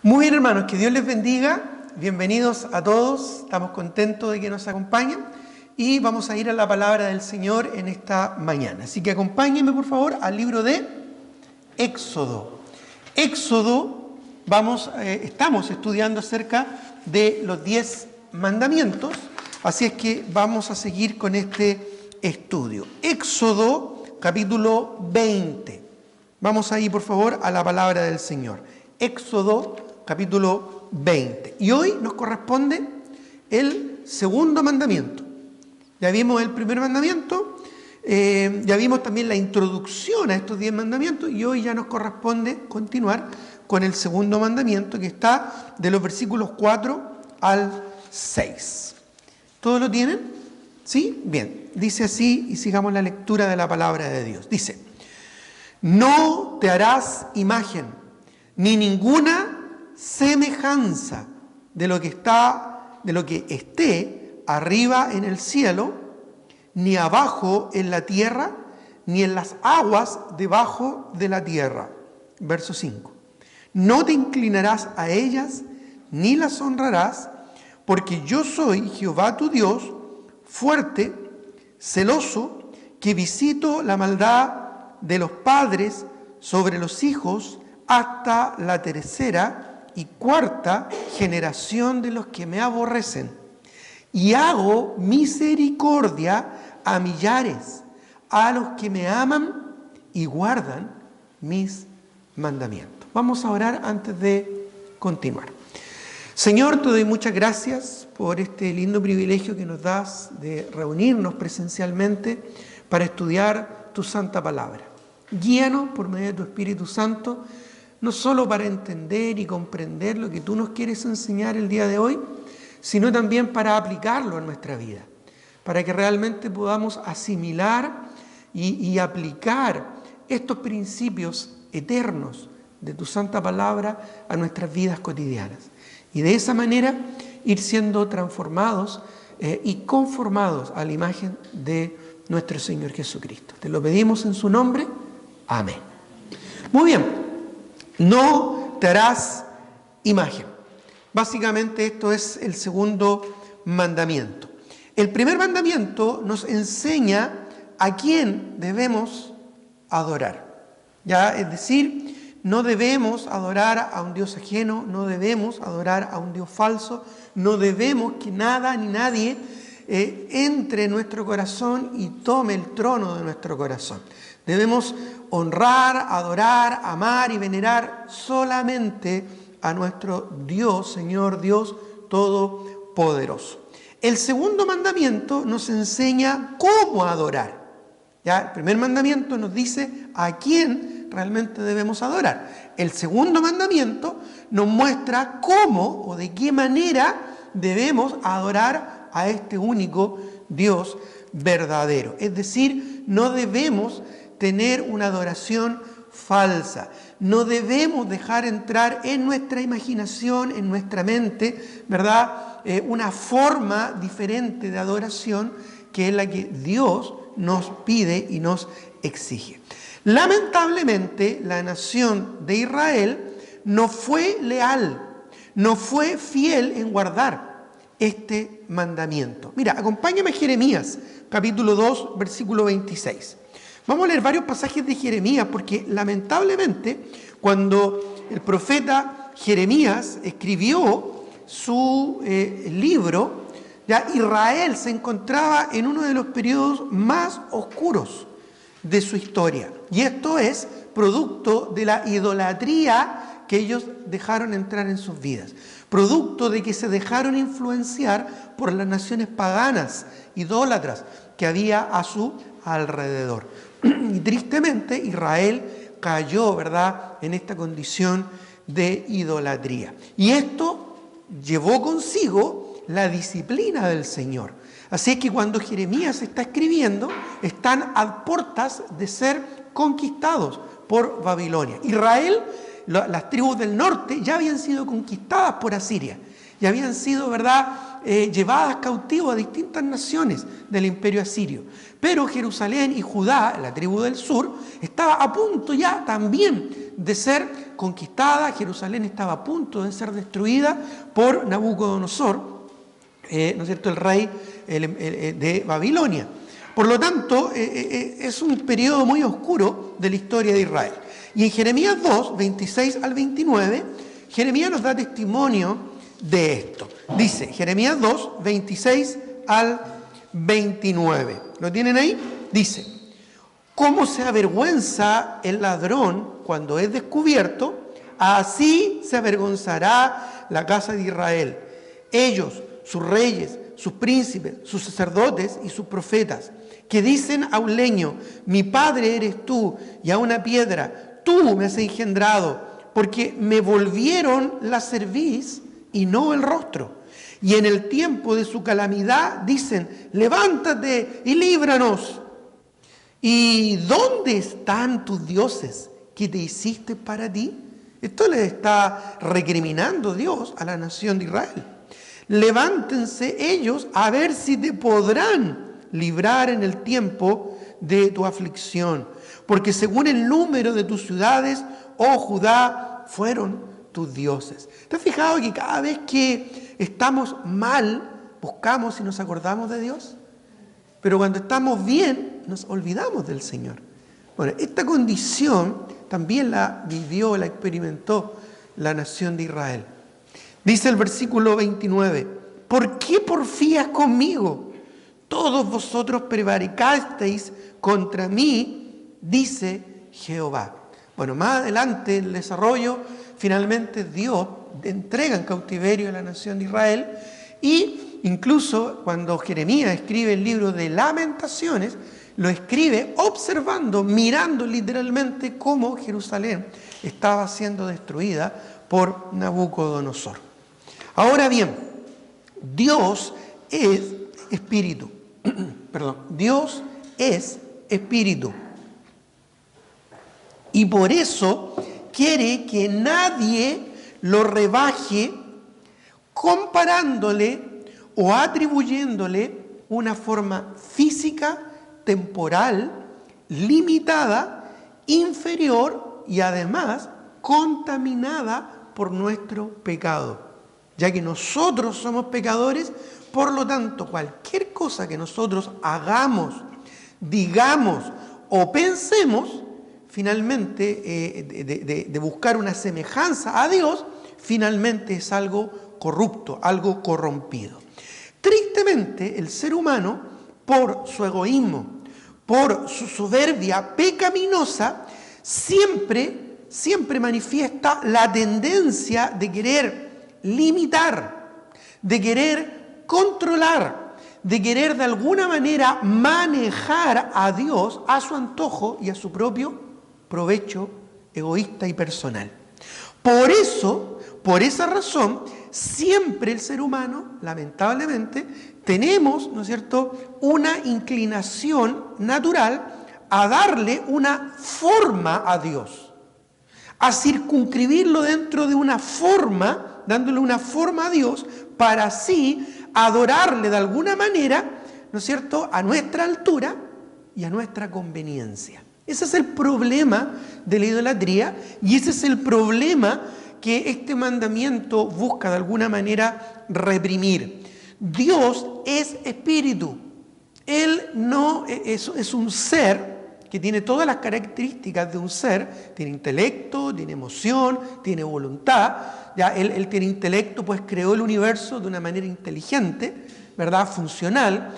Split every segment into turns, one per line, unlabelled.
Muy bien, hermanos, que Dios les bendiga. Bienvenidos a todos. Estamos contentos de que nos acompañen y vamos a ir a la palabra del Señor en esta mañana. Así que acompáñenme, por favor, al libro de Éxodo. Éxodo, estamos estudiando acerca de los 10 mandamientos, así es que vamos a seguir con este estudio. Éxodo, capítulo 20. Vamos ahí, por favor, a la palabra del Señor. Éxodo, capítulo 20. Y hoy nos corresponde el segundo mandamiento. Ya vimos el primer mandamiento, ya vimos también la introducción a estos 10 mandamientos y hoy ya nos corresponde continuar con el segundo mandamiento, que está de los versículos 4 al 6. ¿Todos lo tienen? ¿Sí? Bien. Dice así, y sigamos la lectura de la palabra de Dios. Dice: no te harás imagen, ni ninguna semejanza de lo que esté arriba en el cielo, ni abajo en la tierra, ni en las aguas debajo de la tierra. Verso 5. No te inclinarás a ellas, ni las honrarás, porque yo soy Jehová tu Dios, fuerte, celoso, que visito la maldad de los padres sobre los hijos hasta la tercera y cuarta generación de los que me aborrecen. Y hago misericordia a millares, a los que me aman y guardan mis mandamientos. Vamos a orar antes de continuar. Señor, te doy muchas gracias por este lindo privilegio que nos das de reunirnos presencialmente para estudiar tu santa palabra. Guíanos por medio de tu Espíritu Santo, no solo para entender y comprender lo que tú nos quieres enseñar el día de hoy, sino también para aplicarlo en nuestra vida, para que realmente podamos asimilar y aplicar estos principios eternos de tu santa palabra a nuestras vidas cotidianas. Y de esa manera ir siendo transformados y conformados a la imagen de nuestro Señor Jesucristo. Te lo pedimos en su nombre. Amén. Muy bien. No te harás imagen. Básicamente esto es el segundo mandamiento. El primer mandamiento nos enseña a quién debemos adorar. Ya, es decir, no debemos adorar a un Dios ajeno, no debemos adorar a un Dios falso, no debemos que nada ni nadie entre en nuestro corazón y tome el trono de nuestro corazón. Debemos honrar, adorar, amar y venerar solamente a nuestro Dios, Señor Dios Todopoderoso. El segundo mandamiento nos enseña cómo adorar. Ya, el primer mandamiento nos dice a quién realmente debemos adorar. El segundo mandamiento nos muestra cómo o de qué manera debemos adorar a este único Dios verdadero. Es decir, no debemos tener una adoración falsa. No debemos dejar entrar en nuestra imaginación, en nuestra mente, ¿verdad? Una forma diferente de adoración que es la que Dios nos pide y nos exige. Lamentablemente, la nación de Israel no fue leal, no fue fiel en guardar este mandamiento. Mira, acompáñame a Jeremías, capítulo 2, versículo 26. Vamos a leer varios pasajes de Jeremías porque lamentablemente cuando el profeta Jeremías escribió su libro, ya Israel se encontraba en uno de los periodos más oscuros de su historia. Y esto es producto de la idolatría que ellos dejaron entrar en sus vidas. Producto de que se dejaron influenciar por las naciones paganas, idólatras, que había a su alrededor. Y tristemente Israel cayó, ¿verdad?, en esta condición de idolatría. Y esto llevó consigo la disciplina del Señor. Así es que cuando Jeremías está escribiendo, están a puertas de ser conquistados por Babilonia. Israel, las tribus del norte ya habían sido conquistadas por Asiria. Ya habían sido, ¿verdad?, llevadas cautivos a distintas naciones del imperio asirio. Pero Jerusalén y Judá, la tribu del sur, estaba a punto ya también de ser conquistada. Jerusalén estaba a punto de ser destruida por Nabucodonosor, ¿no es cierto?, el rey de Babilonia. Por lo tanto, es un periodo muy oscuro de la historia de Israel. Y en Jeremías 2, 26 al 29, Jeremías nos da testimonio de esto. Dice, Jeremías 2, 26 al 29. ¿Lo tienen ahí? Dice, ¿cómo se avergüenza el ladrón cuando es descubierto? Así se avergonzará la casa de Israel. Ellos, sus reyes, sus príncipes, sus sacerdotes y sus profetas, que dicen a un leño, mi padre eres tú, y a una piedra, tú me has engendrado, porque me volvieron la cerviz y no el rostro. Y en el tiempo de su calamidad dicen, levántate y líbranos. ¿Y dónde están tus dioses que te hiciste para ti? Esto le está recriminando Dios a la nación de Israel. Levántense ellos a ver si te podrán librar en el tiempo de tu aflicción. Porque según el número de tus ciudades, oh Judá, fueron tus dioses. ¿Te has fijado que cada vez que estamos mal, buscamos y nos acordamos de Dios? Pero cuando estamos bien, nos olvidamos del Señor. Bueno, esta condición también la vivió, la experimentó la nación de Israel. Dice el versículo 29, ¿por qué porfías conmigo? Todos vosotros prevaricasteis contra mí, dice Jehová. Bueno, más adelante en el desarrollo, finalmente Dios entrega en cautiverio a la nación de Israel, y incluso cuando Jeremías escribe el libro de Lamentaciones, lo escribe observando, mirando literalmente cómo Jerusalén estaba siendo destruida por Nabucodonosor. Ahora bien, Dios es espíritu. Dios es espíritu. Y por eso quiere que nadie lo rebaje comparándole o atribuyéndole una forma física, temporal, limitada, inferior y además contaminada por nuestro pecado. Ya que nosotros somos pecadores, por lo tanto, cualquier cosa que nosotros hagamos, digamos o pensemos, finalmente, de buscar una semejanza a Dios, finalmente es algo corrupto, algo corrompido. Tristemente, el ser humano, por su egoísmo, por su soberbia pecaminosa, siempre manifiesta la tendencia de querer limitar, de querer controlar, de querer de alguna manera manejar a Dios a su antojo y a su propio provecho egoísta y personal. Por esa razón, siempre el ser humano, lamentablemente, tenemos, ¿no es cierto?, una inclinación natural a darle una forma a Dios, a circunscribirlo dentro de una forma, dándole una forma a Dios, para así adorarle de alguna manera, ¿no es cierto?, a nuestra altura y a nuestra conveniencia. Ese es el problema de la idolatría y ese es el problema que este mandamiento busca de alguna manera reprimir. Dios es espíritu. Él no es un ser que tiene todas las características de un ser. Tiene intelecto, tiene emoción, tiene voluntad. Ya él tiene intelecto, pues creó el universo de una manera inteligente, ¿verdad? Funcional.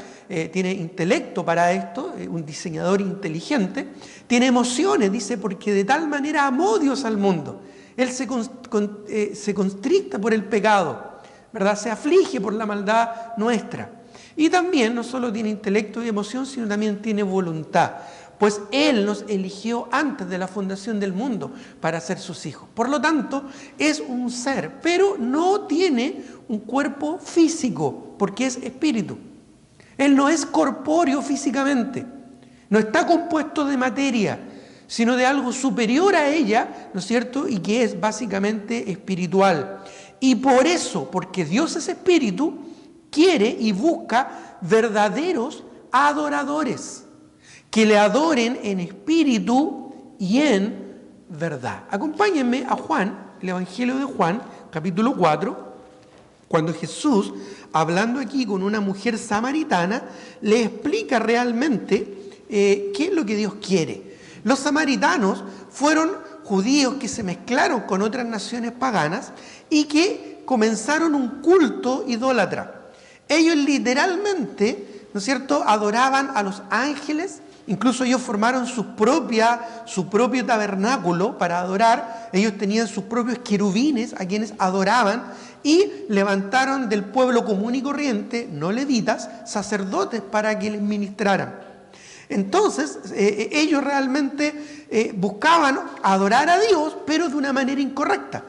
Tiene intelecto para esto, un diseñador inteligente. Tiene emociones, dice, porque de tal manera amó Dios al mundo. Él se constricta por el pecado, ¿verdad? Se aflige por la maldad nuestra. Y también no solo tiene intelecto y emoción, sino también tiene voluntad. Pues Él nos eligió antes de la fundación del mundo para ser sus hijos. Por lo tanto, es un ser, pero no tiene un cuerpo físico, porque es espíritu. Él no es corpóreo físicamente, no está compuesto de materia, sino de algo superior a ella, ¿no es cierto?, y que es básicamente espiritual. Y por eso, porque Dios es espíritu, quiere y busca verdaderos adoradores, que le adoren en espíritu y en verdad. Acompáñenme a Juan, el Evangelio de Juan, capítulo 4, cuando Jesús, hablando aquí con una mujer samaritana, le explica realmente qué es lo que Dios quiere. Los samaritanos fueron judíos que se mezclaron con otras naciones paganas y que comenzaron un culto idólatra. Ellos literalmente, ¿no es cierto?, adoraban a los ángeles. Incluso ellos formaron su propio tabernáculo para adorar. Ellos tenían sus propios querubines a quienes adoraban y levantaron del pueblo común y corriente, no levitas, sacerdotes para que les ministraran. Entonces, ellos realmente buscaban adorar a Dios, pero de una manera incorrecta,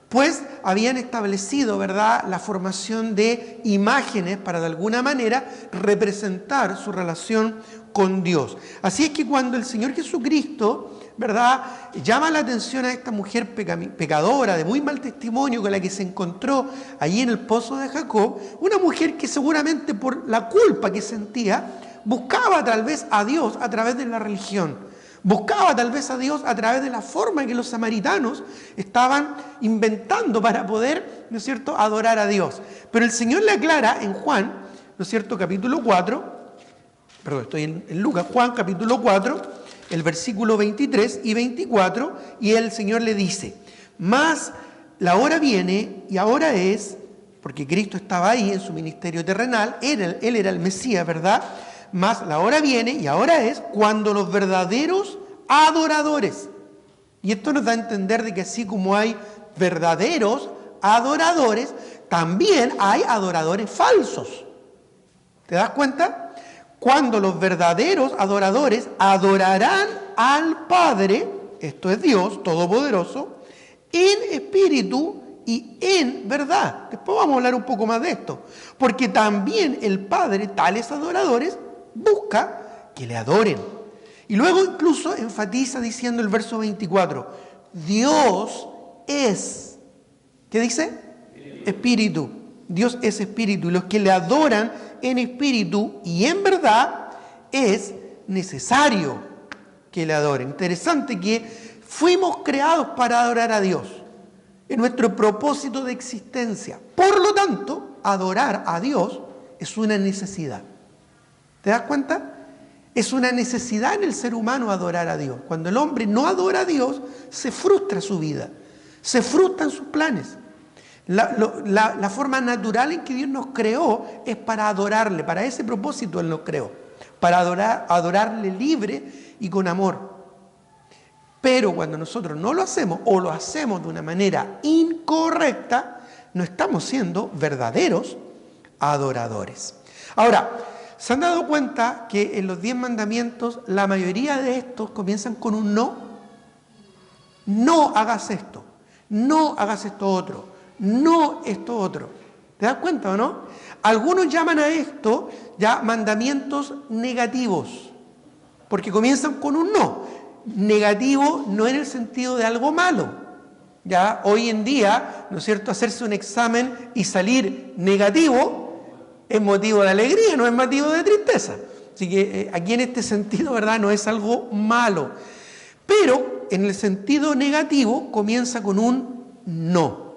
pues habían establecido, ¿verdad?, la formación de imágenes para de alguna manera representar su relación con Dios. Así es que cuando el Señor Jesucristo, ¿verdad?, llama la atención a esta mujer pecadora de muy mal testimonio con la que se encontró allí en el pozo de Jacob, una mujer que seguramente por la culpa que sentía, buscaba tal vez a Dios a través de la religión, buscaba tal vez a Dios a través de la forma que los samaritanos estaban inventando para poder, ¿no es cierto?, adorar a Dios. Pero el Señor le aclara en Juan, ¿no es cierto?, capítulo 4, perdón, estoy en Lucas, Juan capítulo 4, el versículo 23 y 24, y el Señor le dice: mas la hora viene y ahora es, porque Cristo estaba ahí en su ministerio terrenal, él era el Mesías, ¿verdad?, mas la hora viene y ahora es cuando los verdaderos adoradores, y esto nos da a entender de que así como hay verdaderos adoradores, también hay adoradores falsos. ¿Te das cuenta? Cuando los verdaderos adoradores adorarán al Padre, esto es Dios Todopoderoso, en espíritu y en verdad. Después vamos a hablar un poco más de esto, porque también el Padre, tales adoradores, busca que le adoren. Y luego incluso enfatiza diciendo el verso 24, Dios es, ¿qué dice? Espíritu. Dios es espíritu, y los que le adoran en espíritu y en verdad es necesario que le adoren. Interesante que fuimos creados para adorar a Dios, es nuestro propósito de existencia. Por lo tanto, adorar a Dios es una necesidad. ¿Te das cuenta? Es una necesidad en el ser humano adorar a Dios. Cuando el hombre no adora a Dios, se frustra su vida, se frustran sus planes. La forma natural en que Dios nos creó es para adorarle, para ese propósito Él nos creó, para adorarle libre y con amor. Pero cuando nosotros no lo hacemos o lo hacemos de una manera incorrecta, no estamos siendo verdaderos adoradores. Ahora, ¿se han dado cuenta que en los 10 mandamientos la mayoría de estos comienzan con un no? No hagas esto, no hagas esto otro, no esto otro. ¿Te das cuenta o no? Algunos llaman a esto ya mandamientos negativos, porque comienzan con un no. Negativo no en el sentido de algo malo. Ya hoy en día, ¿no es cierto?, hacerse un examen y salir negativo es motivo de alegría, no es motivo de tristeza. Así que aquí en este sentido, ¿verdad?, no es algo malo. Pero en el sentido negativo comienza con un no.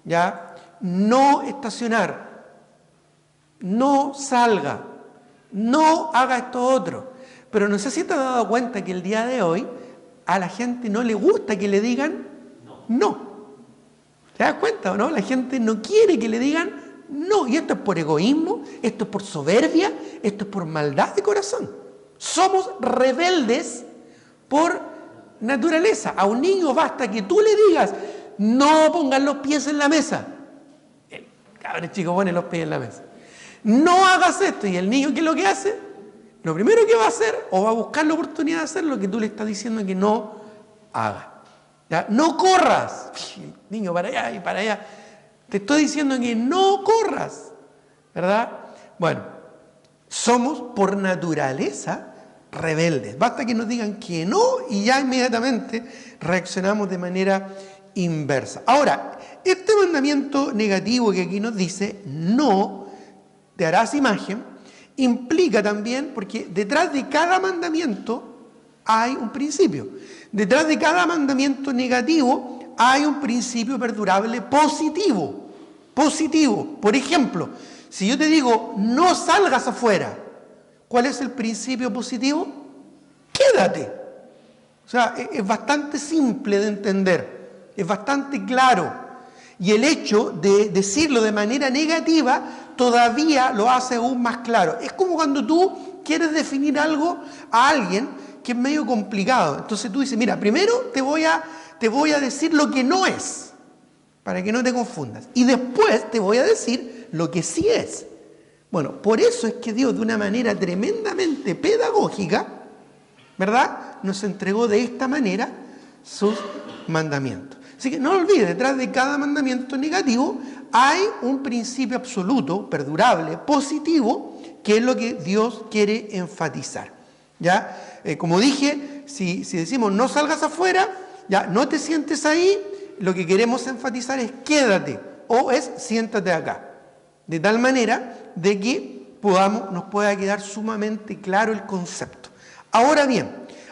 ¿Ya? No estacionar, no salga, no haga esto otro. Pero no sé si te has dado cuenta que el día de hoy a la gente no le gusta que le digan no. ¿Te das cuenta o no? La gente no quiere que le digan no, y esto es por egoísmo, esto es por soberbia, esto es por maldad de corazón. Somos rebeldes por naturaleza. A un niño basta que tú le digas, no pongan los pies en la mesa. El cabrón chico pone los pies en la mesa. No hagas esto, y el niño, ¿qué es lo que hace? Lo primero que va a hacer, o va a buscar la oportunidad de hacer lo que tú le estás diciendo que no haga. ¿Ya? No corras. Niño, para allá y para allá. Te estoy diciendo que no corras, ¿verdad? Bueno, somos por naturaleza rebeldes. Basta que nos digan que no y ya inmediatamente reaccionamos de manera inversa. Ahora, este mandamiento negativo que aquí nos dice no, te harás imagen, implica también, porque detrás de cada mandamiento hay un principio. Detrás de cada mandamiento negativo hay un principio perdurable positivo. Positivo. Por ejemplo, si yo te digo, no salgas afuera, ¿cuál es el principio positivo? Quédate. O sea, es bastante simple de entender, es bastante claro. Y el hecho de decirlo de manera negativa todavía lo hace aún más claro. Es como cuando tú quieres definir algo a alguien que es medio complicado. Entonces tú dices, mira, primero te voy a decir lo que no es, para que no te confundas. Y después te voy a decir lo que sí es. Bueno, por eso es que Dios, de una manera tremendamente pedagógica, ¿verdad?, nos entregó de esta manera sus mandamientos. Así que no lo olvides, detrás de cada mandamiento negativo hay un principio absoluto, perdurable, positivo, que es lo que Dios quiere enfatizar. ¿Ya? Como dije, si decimos no salgas afuera, ya no te sientes ahí, lo que queremos enfatizar es quédate o es siéntate acá. De tal manera de que nos pueda quedar sumamente claro el concepto. Ahora bien,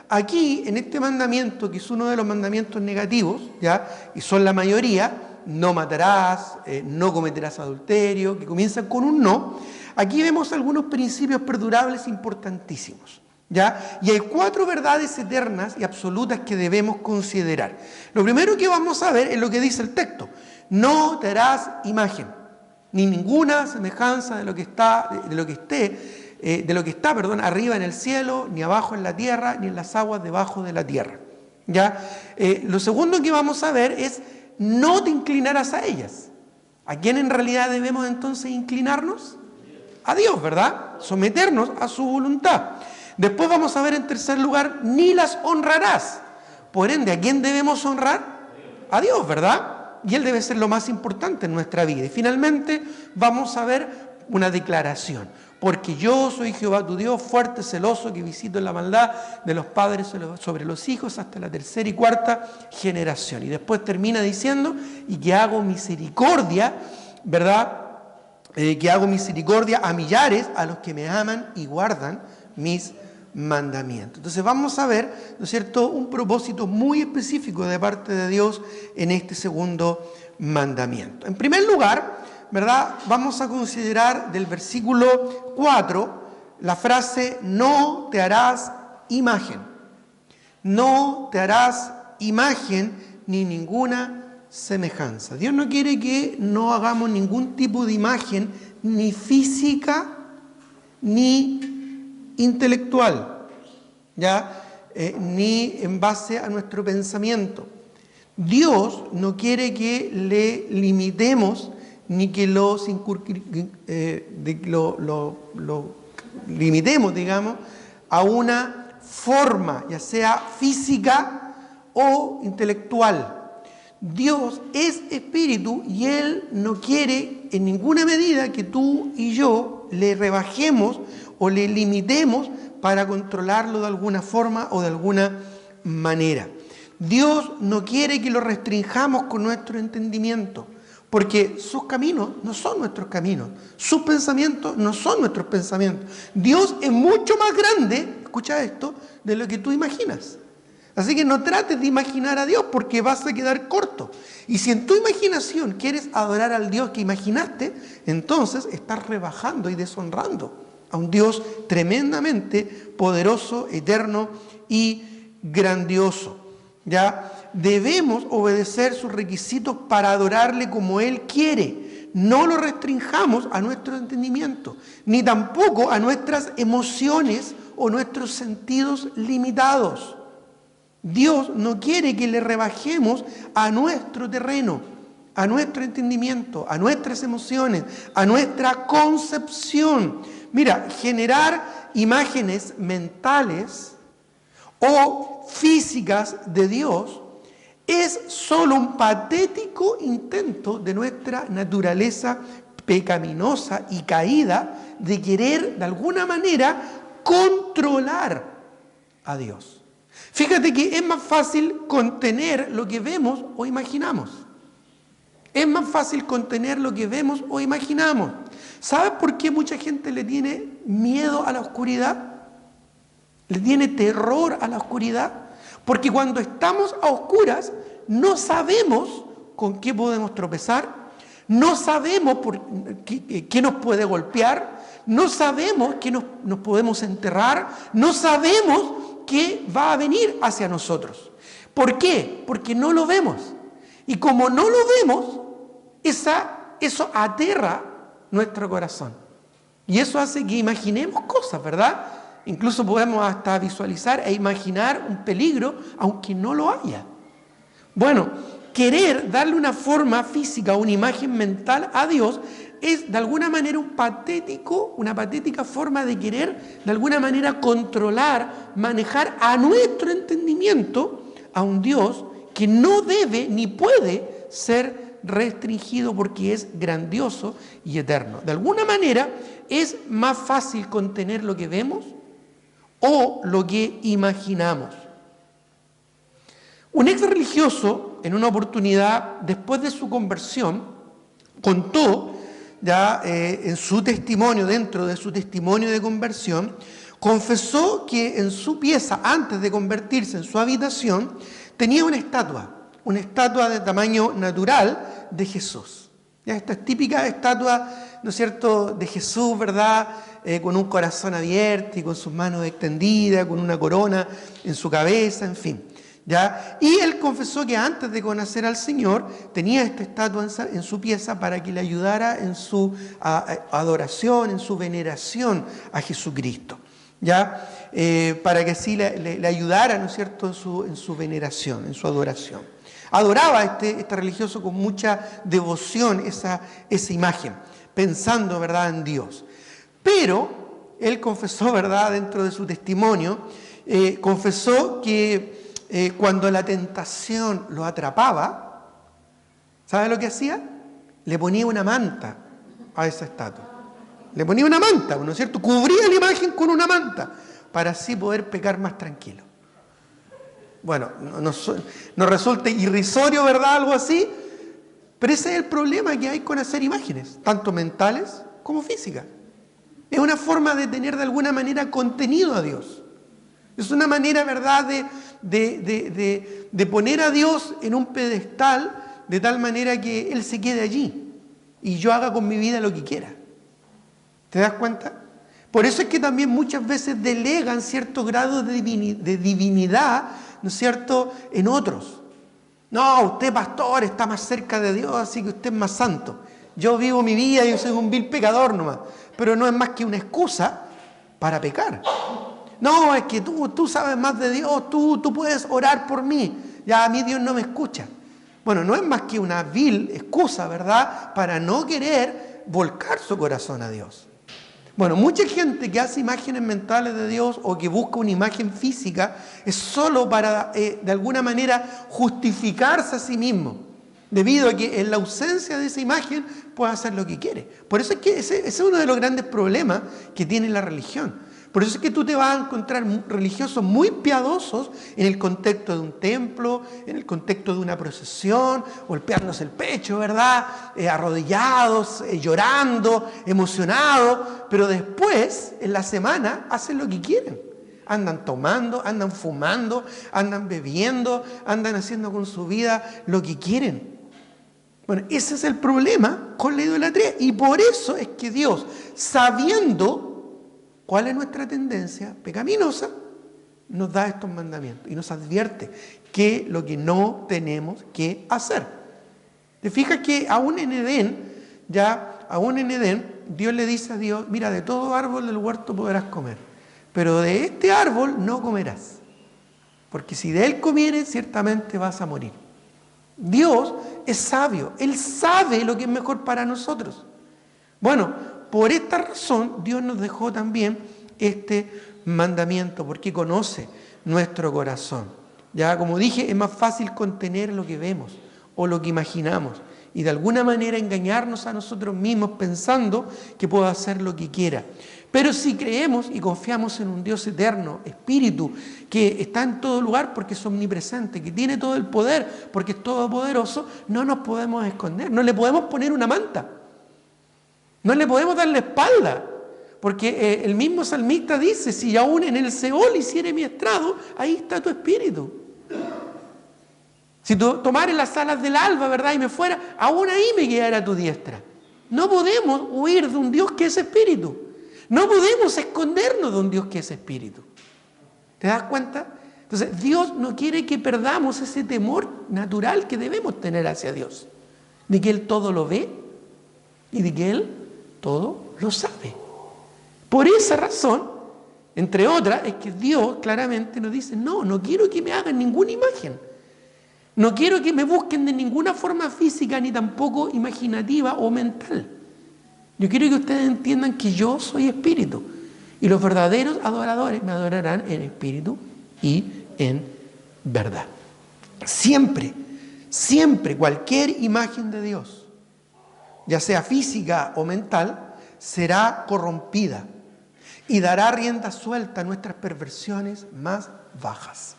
aquí en este mandamiento, que es uno de los mandamientos negativos, ¿ya?, y son la mayoría, no matarás, no cometerás adulterio, que comienzan con un no, aquí vemos algunos principios perdurables importantísimos. ¿Ya? Y hay 4 verdades eternas y absolutas que debemos considerar. Lo primero que vamos a ver es lo que dice el texto. No te harás imagen, ni ninguna semejanza de lo que está arriba en el cielo, ni abajo en la tierra, ni en las aguas debajo de la tierra. ¿Ya? Lo segundo que vamos a ver es no te inclinarás a ellas. ¿A quién en realidad debemos entonces inclinarnos? A Dios, ¿verdad? Someternos a su voluntad. Después vamos a ver en tercer lugar, ni las honrarás. Por ende, ¿a quién debemos honrar? A Dios, ¿verdad? Y Él debe ser lo más importante en nuestra vida. Y finalmente vamos a ver una declaración. Porque yo soy Jehová tu Dios, fuerte, celoso, que visito la maldad de los padres sobre los hijos hasta la 3ª y 4ª generación. Y después termina diciendo, y que hago misericordia, ¿verdad? Que hago misericordia a millares, a los que me aman y guardan mis mandamientos. Entonces vamos a ver, ¿no es cierto?, un propósito muy específico de parte de Dios en este segundo mandamiento. En primer lugar, ¿verdad?, vamos a considerar del versículo 4 la frase no te harás imagen. No te harás imagen ni ninguna semejanza. Dios no quiere que no hagamos ningún tipo de imagen, ni física ni intelectual, ¿ya? Ni en base a nuestro pensamiento. Dios no quiere que le limitemos ni que lo limitemos, digamos, a una forma, ya sea física o intelectual. Dios es espíritu y Él no quiere en ninguna medida que tú y yo le rebajemos o le limitemos para controlarlo de alguna forma o de alguna manera. Dios no quiere que lo restringamos con nuestro entendimiento, porque sus caminos no son nuestros caminos, sus pensamientos no son nuestros pensamientos. Dios es mucho más grande, escucha esto, de lo que tú imaginas. Así que no trates de imaginar a Dios porque vas a quedar corto. Y si en tu imaginación quieres adorar al Dios que imaginaste, entonces estás rebajando y deshonrando a un Dios tremendamente poderoso, eterno y grandioso. ¿Ya? Debemos obedecer sus requisitos para adorarle como Él quiere. No lo restringamos a nuestro entendimiento, ni tampoco a nuestras emociones o nuestros sentidos limitados. Dios no quiere que le rebajemos a nuestro terreno, a nuestro entendimiento, a nuestras emociones, a nuestra concepción. Mira, generar imágenes mentales o físicas de Dios es solo un patético intento de nuestra naturaleza pecaminosa y caída de querer de alguna manera controlar a Dios. Fíjate que es más fácil contener lo que vemos o imaginamos. Es más fácil contener lo que vemos o imaginamos. ¿Sabes por qué mucha gente le tiene miedo a la oscuridad? Le tiene terror a la oscuridad. Porque cuando estamos a oscuras, no sabemos con qué podemos tropezar, no sabemos qué nos puede golpear, no sabemos que nos podemos enterrar, no sabemos qué va a venir hacia nosotros. ¿Por qué? Porque no lo vemos. Y como no lo vemos, eso aterra nuestro corazón. Y eso hace que imaginemos cosas, ¿verdad? Incluso podemos hasta visualizar e imaginar un peligro, aunque no lo haya. Bueno, querer darle una forma física, una imagen mental a Dios, es de alguna manera una patética forma de querer, de alguna manera controlar, manejar a nuestro entendimiento a un Dios que no debe ni puede ser restringido porque es grandioso y eterno. De alguna manera es más fácil contener lo que vemos o lo que imaginamos. Un ex religioso, en una oportunidad, después de su conversión, contó ya en su testimonio, dentro de su testimonio de conversión, confesó que en su pieza, antes de convertirse, en su habitación, tenía una estatua de tamaño natural de Jesús. Ya, esta típica estatua, ¿no es cierto?, de Jesús, ¿verdad?, con un corazón abierto y con sus manos extendidas, con una corona en su cabeza, en fin. ¿Ya? Y él confesó que antes de conocer al Señor tenía esta estatua en su pieza para que le ayudara en su adoración, en su veneración a Jesucristo, ¿ya? Para que así le ayudara, ¿no es cierto?, en su veneración, en su adoración. Adoraba este religioso con mucha devoción esa imagen, pensando, ¿verdad?, en Dios. Pero él confesó, ¿verdad?, dentro de su testimonio, confesó que cuando la tentación lo atrapaba, ¿sabe lo que hacía? Le ponía una manta a esa estatua. Le ponía una manta, ¿no es cierto? Cubría la imagen con una manta para así poder pecar más tranquilo. Bueno, nos resulta irrisorio, ¿verdad? Algo así. Pero ese es el problema que hay con hacer imágenes, tanto mentales como físicas. Es una forma de tener de alguna manera contenido a Dios. Es una manera, ¿verdad?, de poner a Dios en un pedestal de tal manera que Él se quede allí y yo haga con mi vida lo que quiera. ¿Te das cuenta? Por eso es que también muchas veces delegan cierto grado de divinidad, ¿no es cierto?, en otros. No, usted, pastor, está más cerca de Dios, así que usted es más santo. Yo vivo mi vida, yo soy un vil pecador nomás. Pero no es más que una excusa para pecar. No, es que tú sabes más de Dios, tú puedes orar por mí. Ya a mí Dios no me escucha. Bueno, no es más que una vil excusa, ¿verdad?, para no querer volcar su corazón a Dios. Bueno, mucha gente que hace imágenes mentales de Dios o que busca una imagen física es solo para, de alguna manera, justificarse a sí mismo, debido a que en la ausencia de esa imagen puede hacer lo que quiere. Por eso es que ese es uno de los grandes problemas que tiene la religión. Por eso es que tú te vas a encontrar religiosos muy piadosos en el contexto de un templo, en el contexto de una procesión, golpeándose el pecho, ¿verdad?, arrodillados, llorando, emocionados, pero después, en la semana, hacen lo que quieren. Andan tomando, andan fumando, andan bebiendo, andan haciendo con su vida lo que quieren. Bueno, ese es el problema con la idolatría. Y por eso es que Dios, sabiendo cuál es nuestra tendencia pecaminosa, nos da estos mandamientos y nos advierte que lo que no tenemos que hacer. ¿Te fijas que aún en Edén, Dios le dice a Dios, mira, de todo árbol del huerto podrás comer, pero de este árbol no comerás, porque si de él comieres, ciertamente vas a morir. Dios es sabio, Él sabe lo que es mejor para nosotros. Bueno, por esta razón, Dios nos dejó también este mandamiento, porque conoce nuestro corazón. Ya, como dije, es más fácil contener lo que vemos o lo que imaginamos y de alguna manera engañarnos a nosotros mismos pensando que puedo hacer lo que quiera. Pero si creemos y confiamos en un Dios eterno, espíritu, que está en todo lugar porque es omnipresente, que tiene todo el poder porque es todopoderoso, no nos podemos esconder, no le podemos poner una manta. No le podemos dar la espalda, porque el mismo salmista dice, si aún en el Seol hiciere mi estrado, ahí está tu espíritu. Si tomares las alas del alba, ¿verdad?, y me fuera, aún ahí me guiará tu diestra. No podemos huir de un Dios que es espíritu. No podemos escondernos de un Dios que es espíritu. ¿Te das cuenta? Entonces, Dios no quiere que perdamos ese temor natural que debemos tener hacia Dios. De que Él todo lo ve y de que Él todo lo sabe. Por esa razón, entre otras, es que Dios claramente nos dice, no quiero que me hagan ninguna imagen. No quiero que me busquen de ninguna forma física ni tampoco imaginativa o mental. Yo quiero que ustedes entiendan que yo soy espíritu. Y los verdaderos adoradores me adorarán en espíritu y en verdad. Siempre, siempre cualquier imagen de Dios, ya sea física o mental, será corrompida y dará rienda suelta a nuestras perversiones más bajas.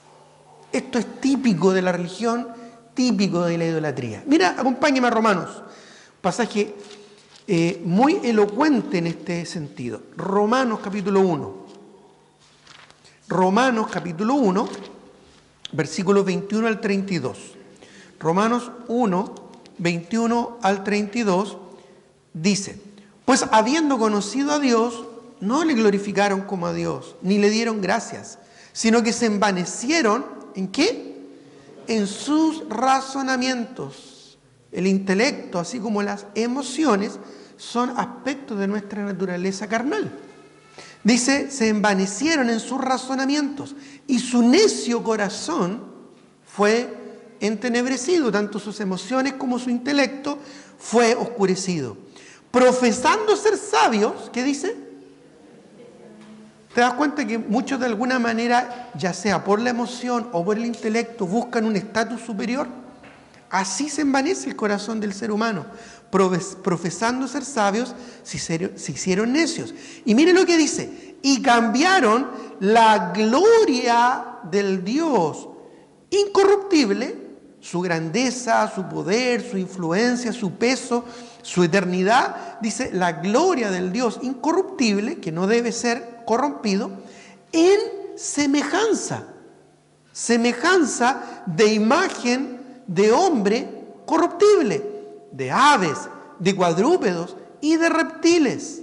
Esto es típico de la religión, típico de la idolatría. Mira, acompáñame a Romanos, pasaje muy elocuente en este sentido. Romanos capítulo 1. Romanos capítulo 1, versículos 21 al 32. Romanos 1, 21 al 32 dice, pues habiendo conocido a Dios, no le glorificaron como a Dios, ni le dieron gracias, sino que se envanecieron, ¿en qué? En sus razonamientos. El intelecto, así como las emociones, son aspectos de nuestra naturaleza carnal. Dice, se envanecieron en sus razonamientos y su necio corazón fue entenebrecido, tanto sus emociones como su intelecto fue oscurecido. Profesando ser sabios, ¿qué dice? ¿Te das cuenta que muchos de alguna manera, ya sea por la emoción o por el intelecto, buscan un estatus superior? Así se envanece el corazón del ser humano. Profesando ser sabios, se hicieron necios. Y mire lo que dice, y cambiaron la gloria del Dios incorruptible, su grandeza, su poder, su influencia, su peso, su eternidad, dice, la gloria del Dios incorruptible, que no debe ser corrompido, en semejanza de imagen de hombre corruptible, de aves, de cuadrúpedos y de reptiles.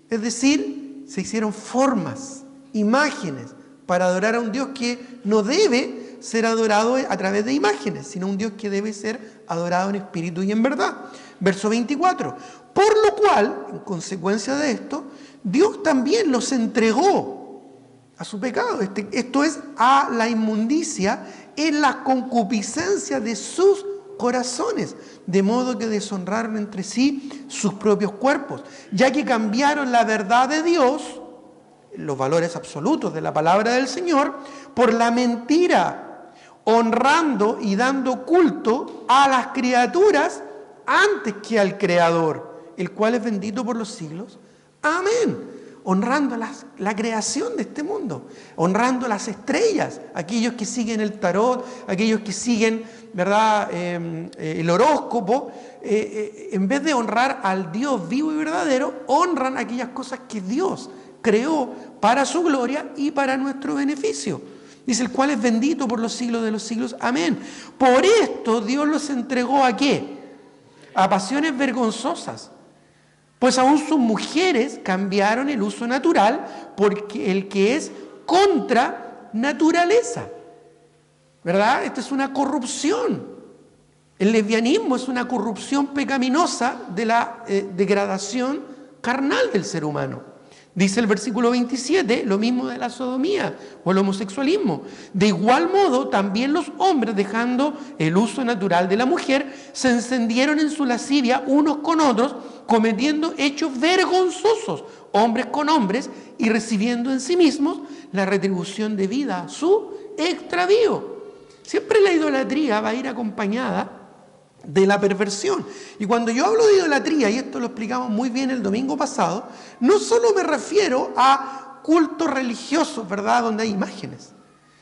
Es decir, se hicieron formas, imágenes, para adorar a un Dios que no debe ser adorado a través de imágenes, sino un Dios que debe ser adorado en espíritu y en verdad. Verso 24. Por lo cual, en consecuencia de esto, Dios también los entregó a su pecado. Esto es, a la inmundicia en la concupiscencia de sus corazones, de modo que deshonraron entre sí sus propios cuerpos, ya que cambiaron la verdad de Dios, los valores absolutos de la palabra del Señor, por la mentira, honrando y dando culto a las criaturas antes que al Creador, el cual es bendito por los siglos. Amén. Honrando la creación de este mundo, honrando las estrellas, aquellos que siguen el tarot, aquellos que siguen, ¿verdad?, el horóscopo, en vez de honrar al Dios vivo y verdadero, honran aquellas cosas que Dios creó para su gloria y para nuestro beneficio. Dice, el cual es bendito por los siglos de los siglos. Amén. Por esto Dios los entregó ¿a qué? A pasiones vergonzosas. Pues aún sus mujeres cambiaron el uso natural porque el que es contra naturaleza. ¿Verdad? Esto es una corrupción. El lesbianismo es una corrupción pecaminosa de la degradación carnal del ser humano. Dice el versículo 27, lo mismo de la sodomía o el homosexualismo. De igual modo, también los hombres, dejando el uso natural de la mujer, se encendieron en su lascivia unos con otros, cometiendo hechos vergonzosos, hombres con hombres, y recibiendo en sí mismos la retribución debida a su extravío. Siempre la idolatría va a ir acompañada de la perversión. Y cuando yo hablo de idolatría, y esto lo explicamos muy bien el domingo pasado, no solo me refiero a cultos religiosos, ¿verdad?, donde hay imágenes,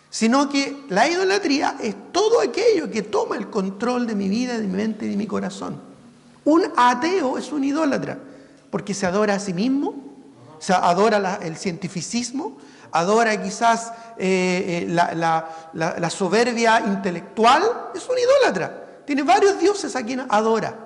sino que la idolatría es todo aquello que toma el control de mi vida, de mi mente y de mi corazón. Un ateo es un idólatra. porque se adora a sí mismo, o sea, adora el cientificismo, adora quizás la soberbia intelectual. Es un idólatra. Tiene varios dioses a quien adora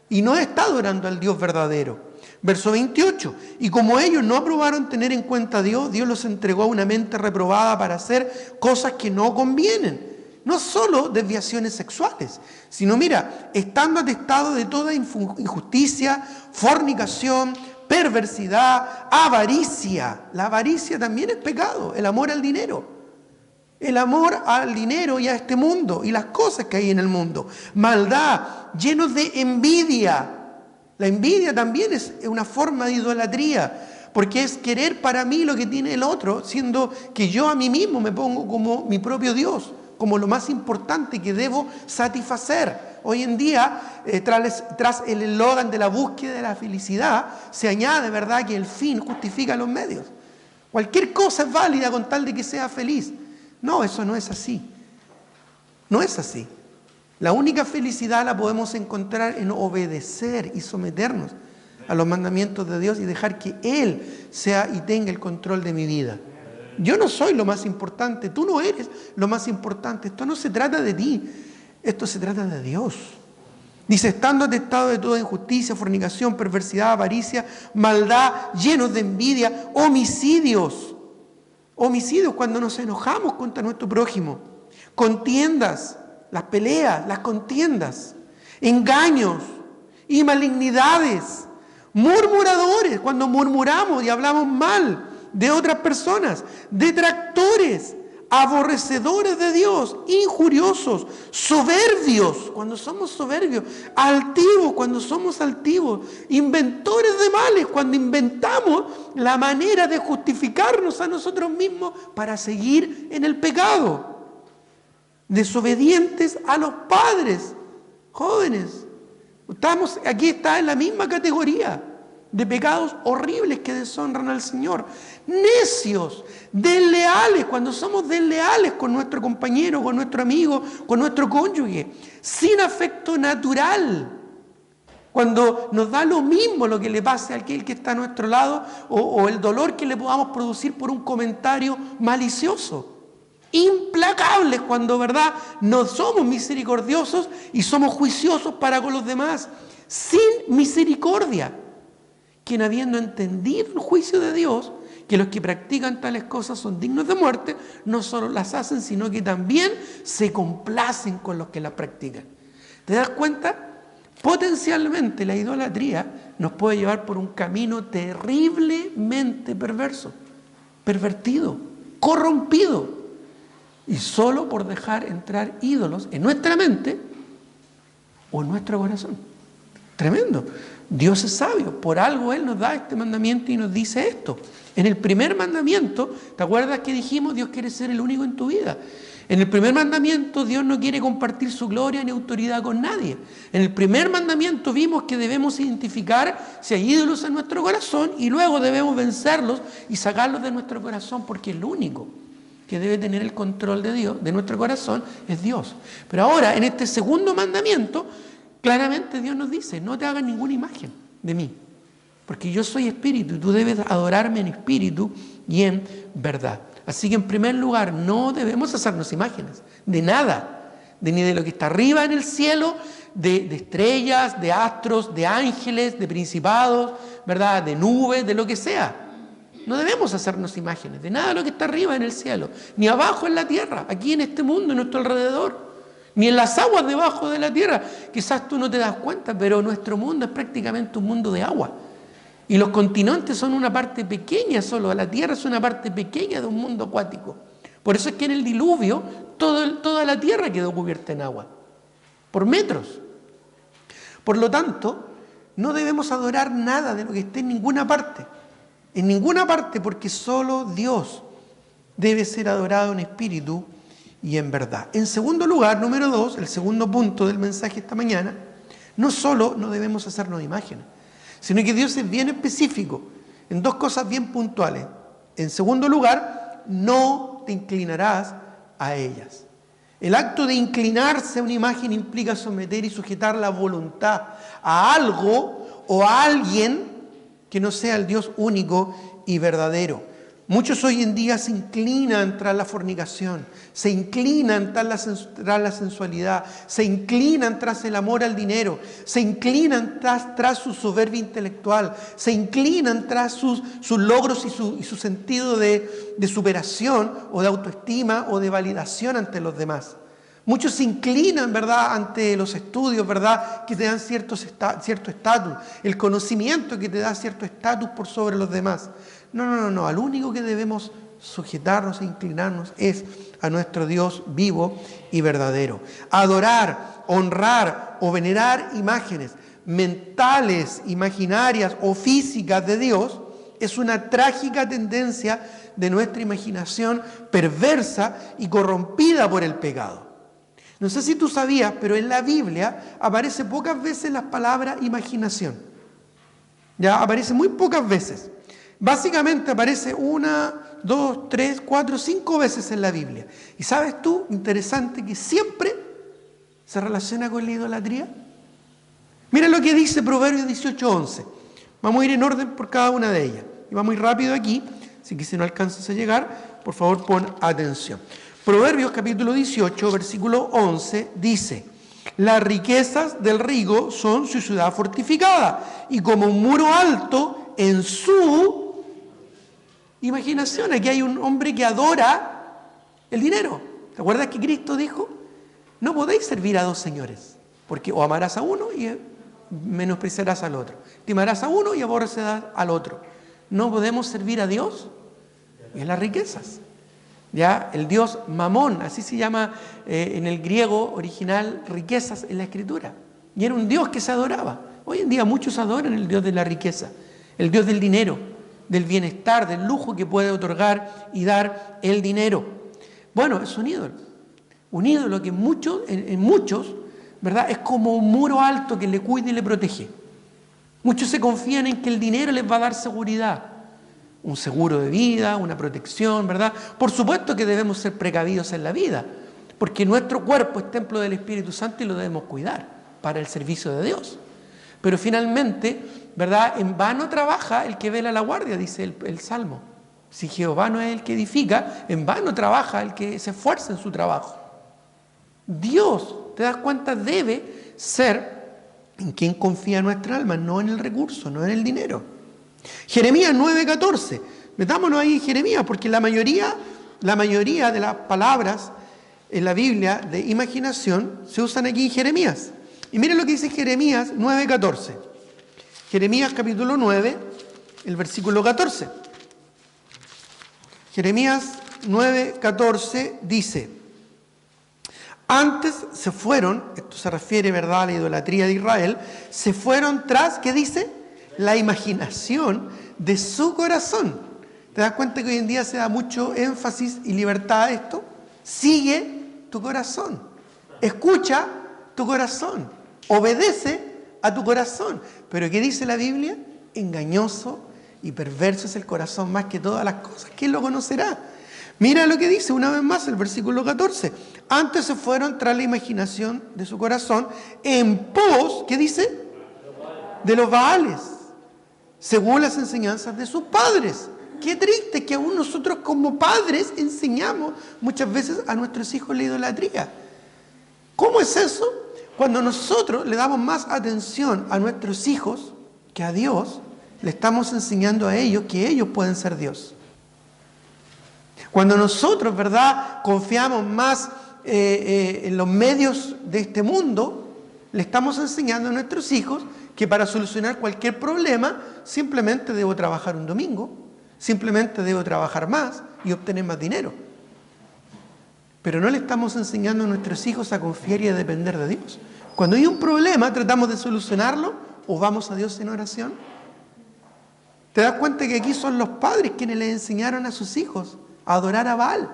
y no está adorando al Dios verdadero. Verso 28, y como ellos no aprobaron tener en cuenta a Dios, Dios los entregó a una mente reprobada para hacer cosas que no convienen. No solo desviaciones sexuales, sino mira, estando atestados de toda injusticia, fornicación, perversidad, avaricia. La avaricia también es pecado, el amor al dinero. El amor al dinero y a este mundo y las cosas que hay en el mundo. Maldad, llenos de envidia. La envidia también es una forma de idolatría, porque es querer para mí lo que tiene el otro, siendo que yo a mí mismo me pongo como mi propio Dios, como lo más importante que debo satisfacer. Hoy en día, tras el eslogan de la búsqueda de la felicidad, se añade, ¿verdad?, que el fin justifica los medios. Cualquier cosa es válida con tal de que sea feliz. No, eso no es así. No es así. La única felicidad la podemos encontrar en obedecer y someternos a los mandamientos de Dios y dejar que Él sea y tenga el control de mi vida. Yo no soy lo más importante, tú no eres lo más importante. Esto no se trata de ti, esto se trata de Dios. Dice, estando atestado de toda injusticia, fornicación, perversidad, avaricia, maldad, llenos de envidia, homicidios. Homicidios cuando nos enojamos contra nuestro prójimo. Contiendas, las peleas, las contiendas, engaños y malignidades, murmuradores, cuando murmuramos y hablamos mal de otras personas, detractores, aborrecedores de Dios, injuriosos, soberbios, cuando somos soberbios, altivos, cuando somos altivos, inventores de males, cuando inventamos la manera de justificarnos a nosotros mismos para seguir en el pecado. Desobedientes a los padres, jóvenes. Aquí está en la misma categoría de pecados horribles que deshonran al Señor. Necios, desleales, cuando somos desleales con nuestro compañero, con nuestro amigo, con nuestro cónyuge, sin afecto natural, cuando nos da lo mismo lo que le pase a aquel que está a nuestro lado o el dolor que le podamos producir por un comentario malicioso. Implacables cuando, ¿verdad?, no somos misericordiosos y somos juiciosos para con los demás. Sin misericordia, quien habiendo entendido el juicio de Dios, que los que practican tales cosas son dignos de muerte, no solo las hacen, sino que también se complacen con los que las practican. ¿Te das cuenta? Potencialmente la idolatría nos puede llevar por un camino terriblemente perverso, pervertido, corrompido. Y solo por dejar entrar ídolos en nuestra mente o en nuestro corazón. Tremendo. Dios es sabio. Por algo Él nos da este mandamiento y nos dice esto. En el primer mandamiento, ¿te acuerdas que dijimos? Dios quiere ser el único en tu vida. En el primer mandamiento, Dios no quiere compartir su gloria ni autoridad con nadie. En el primer mandamiento vimos que debemos identificar si hay ídolos en nuestro corazón y luego debemos vencerlos y sacarlos de nuestro corazón, porque el único que debe tener el control de Dios, de nuestro corazón, es Dios. Pero ahora, en este segundo mandamiento, claramente Dios nos dice, no te hagas ninguna imagen de mí, porque yo soy espíritu y tú debes adorarme en espíritu y en verdad. Así que en primer lugar, no debemos hacernos imágenes de nada, ni de lo que está arriba en el cielo, de estrellas, de astros, de ángeles, de principados, ¿verdad?, de nubes, de lo que sea. No debemos hacernos imágenes de nada de lo que está arriba en el cielo, ni abajo en la tierra, aquí en este mundo, en nuestro alrededor, ni en las aguas debajo de la tierra. Quizás tú no te das cuenta, pero nuestro mundo es prácticamente un mundo de agua. Y los continentes son una parte pequeña solo, la tierra es una parte pequeña de un mundo acuático. Por eso es que en el diluvio toda la tierra quedó cubierta en agua, por metros. Por lo tanto, no debemos adorar nada de lo que esté en ninguna parte. En ninguna parte, porque solo Dios debe ser adorado en espíritu y en verdad. En segundo lugar, número 2, el segundo punto del mensaje esta mañana, no solo no debemos hacernos imágenes, sino que Dios es bien específico en dos cosas bien puntuales. En segundo lugar, no te inclinarás a ellas. El acto de inclinarse a una imagen implica someter y sujetar la voluntad a algo o a alguien que no sea el Dios único y verdadero. Muchos hoy en día se inclinan tras la fornicación, se inclinan tras la sensualidad, se inclinan tras el amor al dinero, se inclinan tras su soberbia intelectual, se inclinan tras sus logros y su sentido de superación o de autoestima o de validación ante los demás. Muchos se inclinan, ¿verdad?, ante los estudios, ¿verdad?, que te dan cierto estatus, el conocimiento que te da cierto estatus por sobre los demás. No, al único que debemos sujetarnos e inclinarnos es a nuestro Dios vivo y verdadero. Adorar, honrar o venerar imágenes mentales, imaginarias o físicas de Dios es una trágica tendencia de nuestra imaginación perversa y corrompida por el pecado. No sé si tú sabías, pero en la Biblia aparece pocas veces la palabra imaginación. Ya aparece muy pocas veces. Básicamente aparece 1, 2, 3, 4, 5 veces en la Biblia. Y sabes tú, interesante, que siempre se relaciona con la idolatría. Mira lo que dice Proverbios 18:11. Vamos a ir en orden por cada una de ellas. Y vamos muy rápido aquí, así que si no alcanzas a llegar, por favor pon atención. Proverbios capítulo 18, versículo 11 dice: las riquezas del rico son su ciudad fortificada, y como un muro alto en su imaginación. Aquí hay un hombre que adora el dinero. ¿Te acuerdas que Cristo dijo? No podéis servir a dos señores, porque o amarás a uno y menospreciarás al otro. Te amarás a uno y aborrecerás al otro. No podemos servir a Dios y a las riquezas. Ya, el dios Mamón, así se llama en el griego original, riquezas en la escritura. Y era un dios que se adoraba. Hoy en día muchos adoran el dios de la riqueza, el dios del dinero, del bienestar, del lujo que puede otorgar y dar el dinero. Bueno, es un ídolo. Un ídolo que en muchos, ¿verdad?, es como un muro alto que le cuida y le protege. Muchos se confían en que el dinero les va a dar seguridad. Un seguro de vida, una protección, ¿verdad? Por supuesto que debemos ser precavidos en la vida, porque nuestro cuerpo es templo del Espíritu Santo y lo debemos cuidar para el servicio de Dios. Pero finalmente, ¿verdad?, en vano trabaja el que vela la guardia, dice el Salmo. Si Jehová no es el que edifica, en vano trabaja el que se esfuerza en su trabajo. Dios, te das cuenta, debe ser en quien confía nuestra alma, no en el recurso, no en el dinero. Jeremías 9:14. Metámonos ahí en Jeremías, porque la mayoría de las palabras en la Biblia de imaginación se usan aquí en Jeremías. Y miren lo que dice Jeremías 9:14. Jeremías capítulo 9, el versículo 14. Jeremías 9:14 dice: antes se fueron, esto se refiere, ¿verdad?, a la idolatría de Israel, se fueron tras, ¿qué dice?, la imaginación de su corazón. ¿Te das cuenta que hoy en día se da mucho énfasis y libertad a esto? Sigue tu corazón, escucha tu corazón, obedece a tu corazón. Pero ¿qué dice la Biblia? Engañoso y perverso es el corazón más que todas las cosas. ¿Quién lo conocerá? Mira lo que dice una vez más el versículo 14. Antes se fueron tras la imaginación de su corazón en pos, ¿qué dice?, de los Baales, según las enseñanzas de sus padres. Qué triste que aún nosotros como padres enseñamos muchas veces a nuestros hijos la idolatría. ¿Cómo es eso? Cuando nosotros le damos más atención a nuestros hijos que a Dios, le estamos enseñando a ellos que ellos pueden ser Dios. Cuando nosotros, ¿verdad?, confiamos más en los medios de este mundo, le estamos enseñando a nuestros hijos que para solucionar cualquier problema simplemente debo trabajar un domingo, simplemente debo trabajar más y obtener más dinero. Pero no le estamos enseñando a nuestros hijos a confiar y a depender de Dios. Cuando hay un problema, tratamos de solucionarlo o vamos a Dios en oración. ¿Te das cuenta que aquí son los padres quienes les enseñaron a sus hijos a adorar a Baal?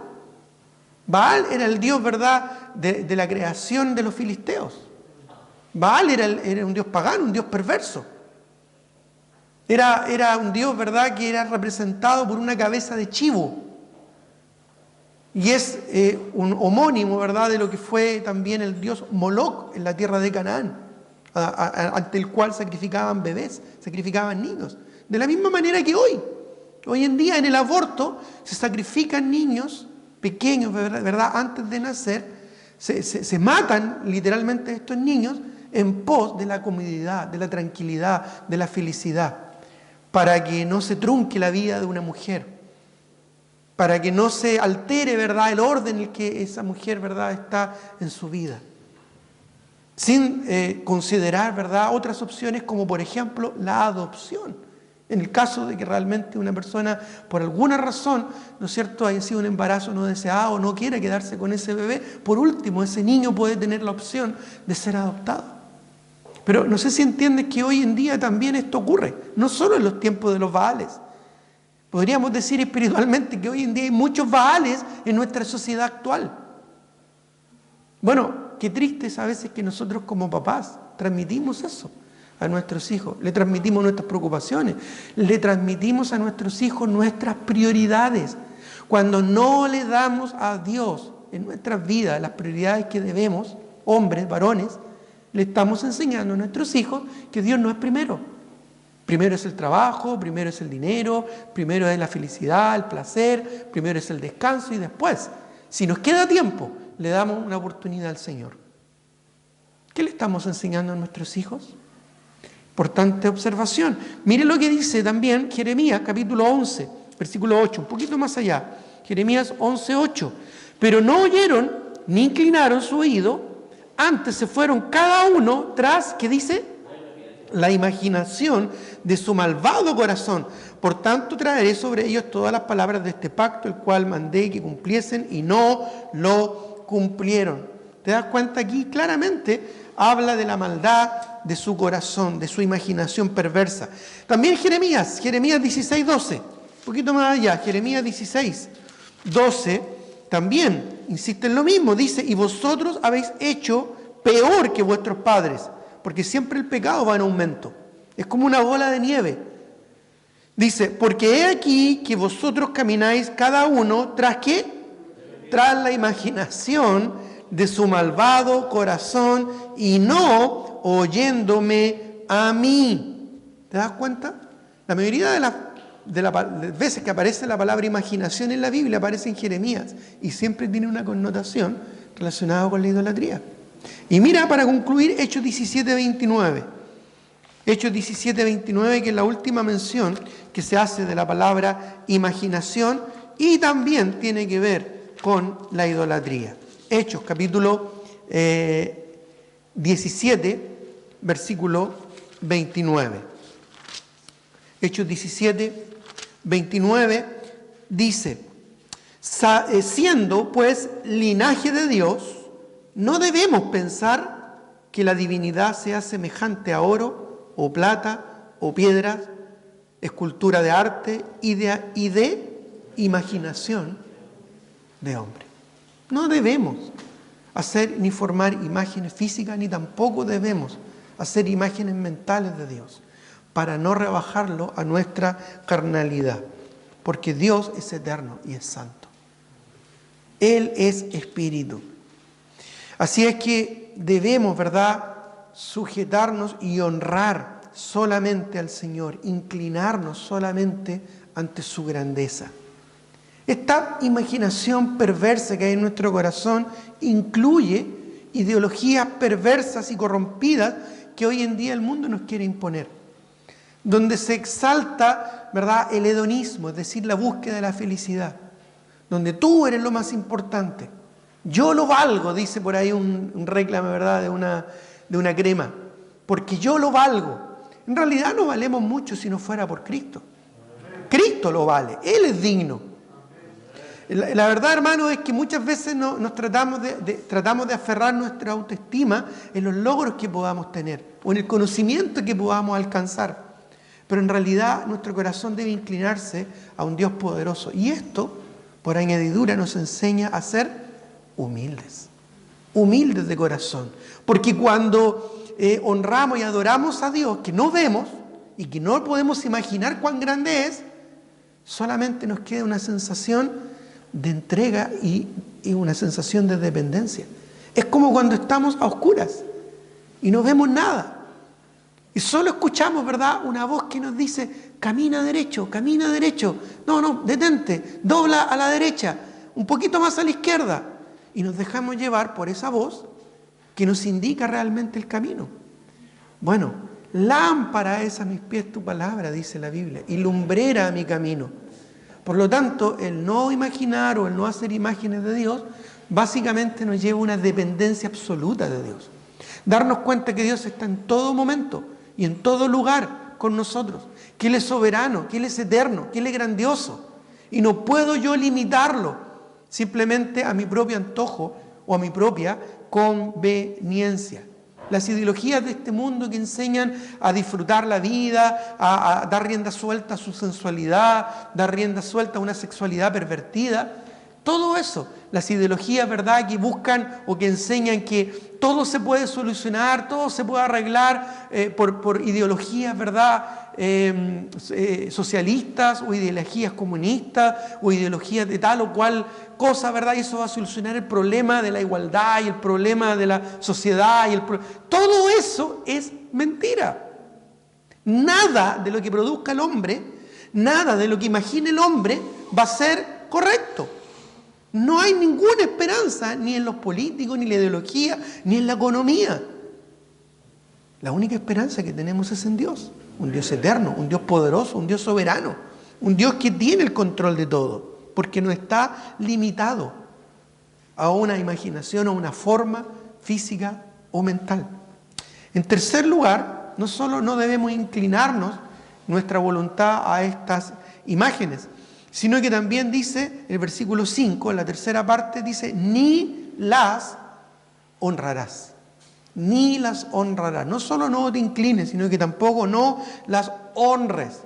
Baal era el dios, ¿verdad?, de la creación de los filisteos. Baal era un dios pagano, un dios perverso. Era un dios, ¿verdad?, que era representado por una cabeza de chivo. Y es un homónimo, ¿verdad?, de lo que fue también el dios Moloc en la tierra de Canaán, ante el cual sacrificaban bebés, sacrificaban niños. De la misma manera que hoy en día en el aborto se sacrifican niños pequeños, ¿verdad? Antes de nacer, se matan literalmente estos niños en pos de la comodidad, de la tranquilidad, de la felicidad, para que no se trunque la vida de una mujer, para que no se altere, ¿verdad?, el orden en el que esa mujer, ¿verdad?, está en su vida, sin considerar, ¿verdad?, otras opciones como por ejemplo la adopción. En el caso de que realmente una persona, por alguna razón, ¿no es cierto?, haya sido un embarazo no deseado o no quiera quedarse con ese bebé, por último, ese niño puede tener la opción de ser adoptado. Pero no sé si entiendes que hoy en día también esto ocurre, no solo en los tiempos de los Baales. Podríamos decir espiritualmente que hoy en día hay muchos Baales en nuestra sociedad actual. Bueno, qué triste es a veces que nosotros como papás transmitimos eso a nuestros hijos, le transmitimos nuestras preocupaciones, le transmitimos a nuestros hijos nuestras prioridades. Cuando no le damos a Dios en nuestras vidas las prioridades que debemos, hombres, varones, le estamos enseñando a nuestros hijos que Dios no es primero. Primero es el trabajo, primero es el dinero, primero es la felicidad, el placer, primero es el descanso y después, si nos queda tiempo, le damos una oportunidad al Señor. ¿Qué le estamos enseñando a nuestros hijos? Importante observación. Miren lo que dice también Jeremías capítulo 11, versículo 8, un poquito más allá. Jeremías 11, 8. Pero no oyeron ni inclinaron su oído, antes se fueron cada uno tras, ¿qué dice? La imaginación de su malvado corazón. Por tanto traeré sobre ellos todas las palabras de este pacto, el cual mandé que cumpliesen y no lo cumplieron. ¿Te das cuenta? Aquí claramente habla de la maldad de su corazón, de su imaginación perversa. También Jeremías 16, 12, un poquito más allá, Jeremías 16, 12, también insiste en lo mismo, dice, y vosotros habéis hecho peor que vuestros padres, porque siempre el pecado va en aumento, es como una bola de nieve. Dice, porque he aquí que vosotros camináis cada uno tras ¿qué? Tras la imaginación de su malvado corazón y no oyéndome a mí. ¿Te das cuenta? La mayoría de las veces que aparece la palabra imaginación en la Biblia aparece en Jeremías y siempre tiene una connotación relacionada con la idolatría. Y mira, para concluir, Hechos 17, 29. Hechos 17, 29, que es la última mención que se hace de la palabra imaginación y también tiene que ver con la idolatría. Hechos, capítulo 17, versículo 29. Hechos 17, 29 dice, siendo pues linaje de Dios, no debemos pensar que la divinidad sea semejante a oro o plata o piedras, escultura de arte y de imaginación de hombre. No debemos hacer ni formar imágenes físicas, ni tampoco debemos hacer imágenes mentales de Dios, para no rebajarlo a nuestra carnalidad, porque Dios es eterno y es santo. Él es espíritu. Así es que debemos, ¿verdad?, sujetarnos y honrar solamente al Señor, inclinarnos solamente ante su grandeza. Esta imaginación perversa que hay en nuestro corazón incluye ideologías perversas y corrompidas que hoy en día el mundo nos quiere imponer, donde se exalta, ¿verdad?, el hedonismo, es decir, la búsqueda de la felicidad, donde tú eres lo más importante. Yo lo valgo, dice por ahí un réclame, ¿verdad?, de una crema, porque yo lo valgo. En realidad no valemos mucho si no fuera por Cristo. Cristo lo vale, Él es digno. La verdad, hermano, es que muchas veces nos tratamos de aferrar nuestra autoestima en los logros que podamos tener o en el conocimiento que podamos alcanzar. Pero en realidad nuestro corazón debe inclinarse a un Dios poderoso. Y esto, por añadidura, nos enseña a ser humildes. Humildes de corazón. Porque cuando honramos y adoramos a Dios, que no vemos y que no podemos imaginar cuán grande es, solamente nos queda una sensación de entrega y una sensación de dependencia. Es como cuando estamos a oscuras y no vemos nada. Y solo escuchamos, ¿verdad?, una voz que nos dice, camina derecho, camina derecho. No, detente, dobla a la derecha, un poquito más a la izquierda. Y nos dejamos llevar por esa voz que nos indica realmente el camino. Bueno, lámpara es a mis pies tu palabra, dice la Biblia, y lumbrera a mi camino. Por lo tanto, el no imaginar o el no hacer imágenes de Dios, básicamente nos lleva a una dependencia absoluta de Dios. Darnos cuenta que Dios está en todo momento y en todo lugar con nosotros, que Él es soberano, que Él es eterno, que Él es grandioso. Y no puedo yo limitarlo simplemente a mi propio antojo o a mi propia conveniencia. Las ideologías de este mundo que enseñan a disfrutar la vida, a dar rienda suelta a su sensualidad, dar rienda suelta a una sexualidad pervertida, todo eso, las ideologías, ¿verdad?, que buscan o que enseñan que todo se puede solucionar, todo se puede arreglar por ideologías, ¿verdad?, socialistas o ideologías comunistas o ideologías de tal o cual cosa, ¿verdad? Y eso va a solucionar el problema de la igualdad y el problema de la sociedad. Todo eso es mentira. Nada de lo que produzca el hombre, nada de lo que imagine el hombre va a ser correcto. No hay ninguna esperanza ni en los políticos, ni en la ideología, ni en la economía. La única esperanza que tenemos es en Dios, un Dios eterno, un Dios poderoso, un Dios soberano, un Dios que tiene el control de todo, porque no está limitado a una imaginación o una forma física o mental. En tercer lugar, no solo no debemos inclinarnos nuestra voluntad a estas imágenes, sino que también dice, el versículo 5, en la tercera parte, dice, ni las honrarás. Ni las honrarás. No solo no te inclines, sino que tampoco no las honres.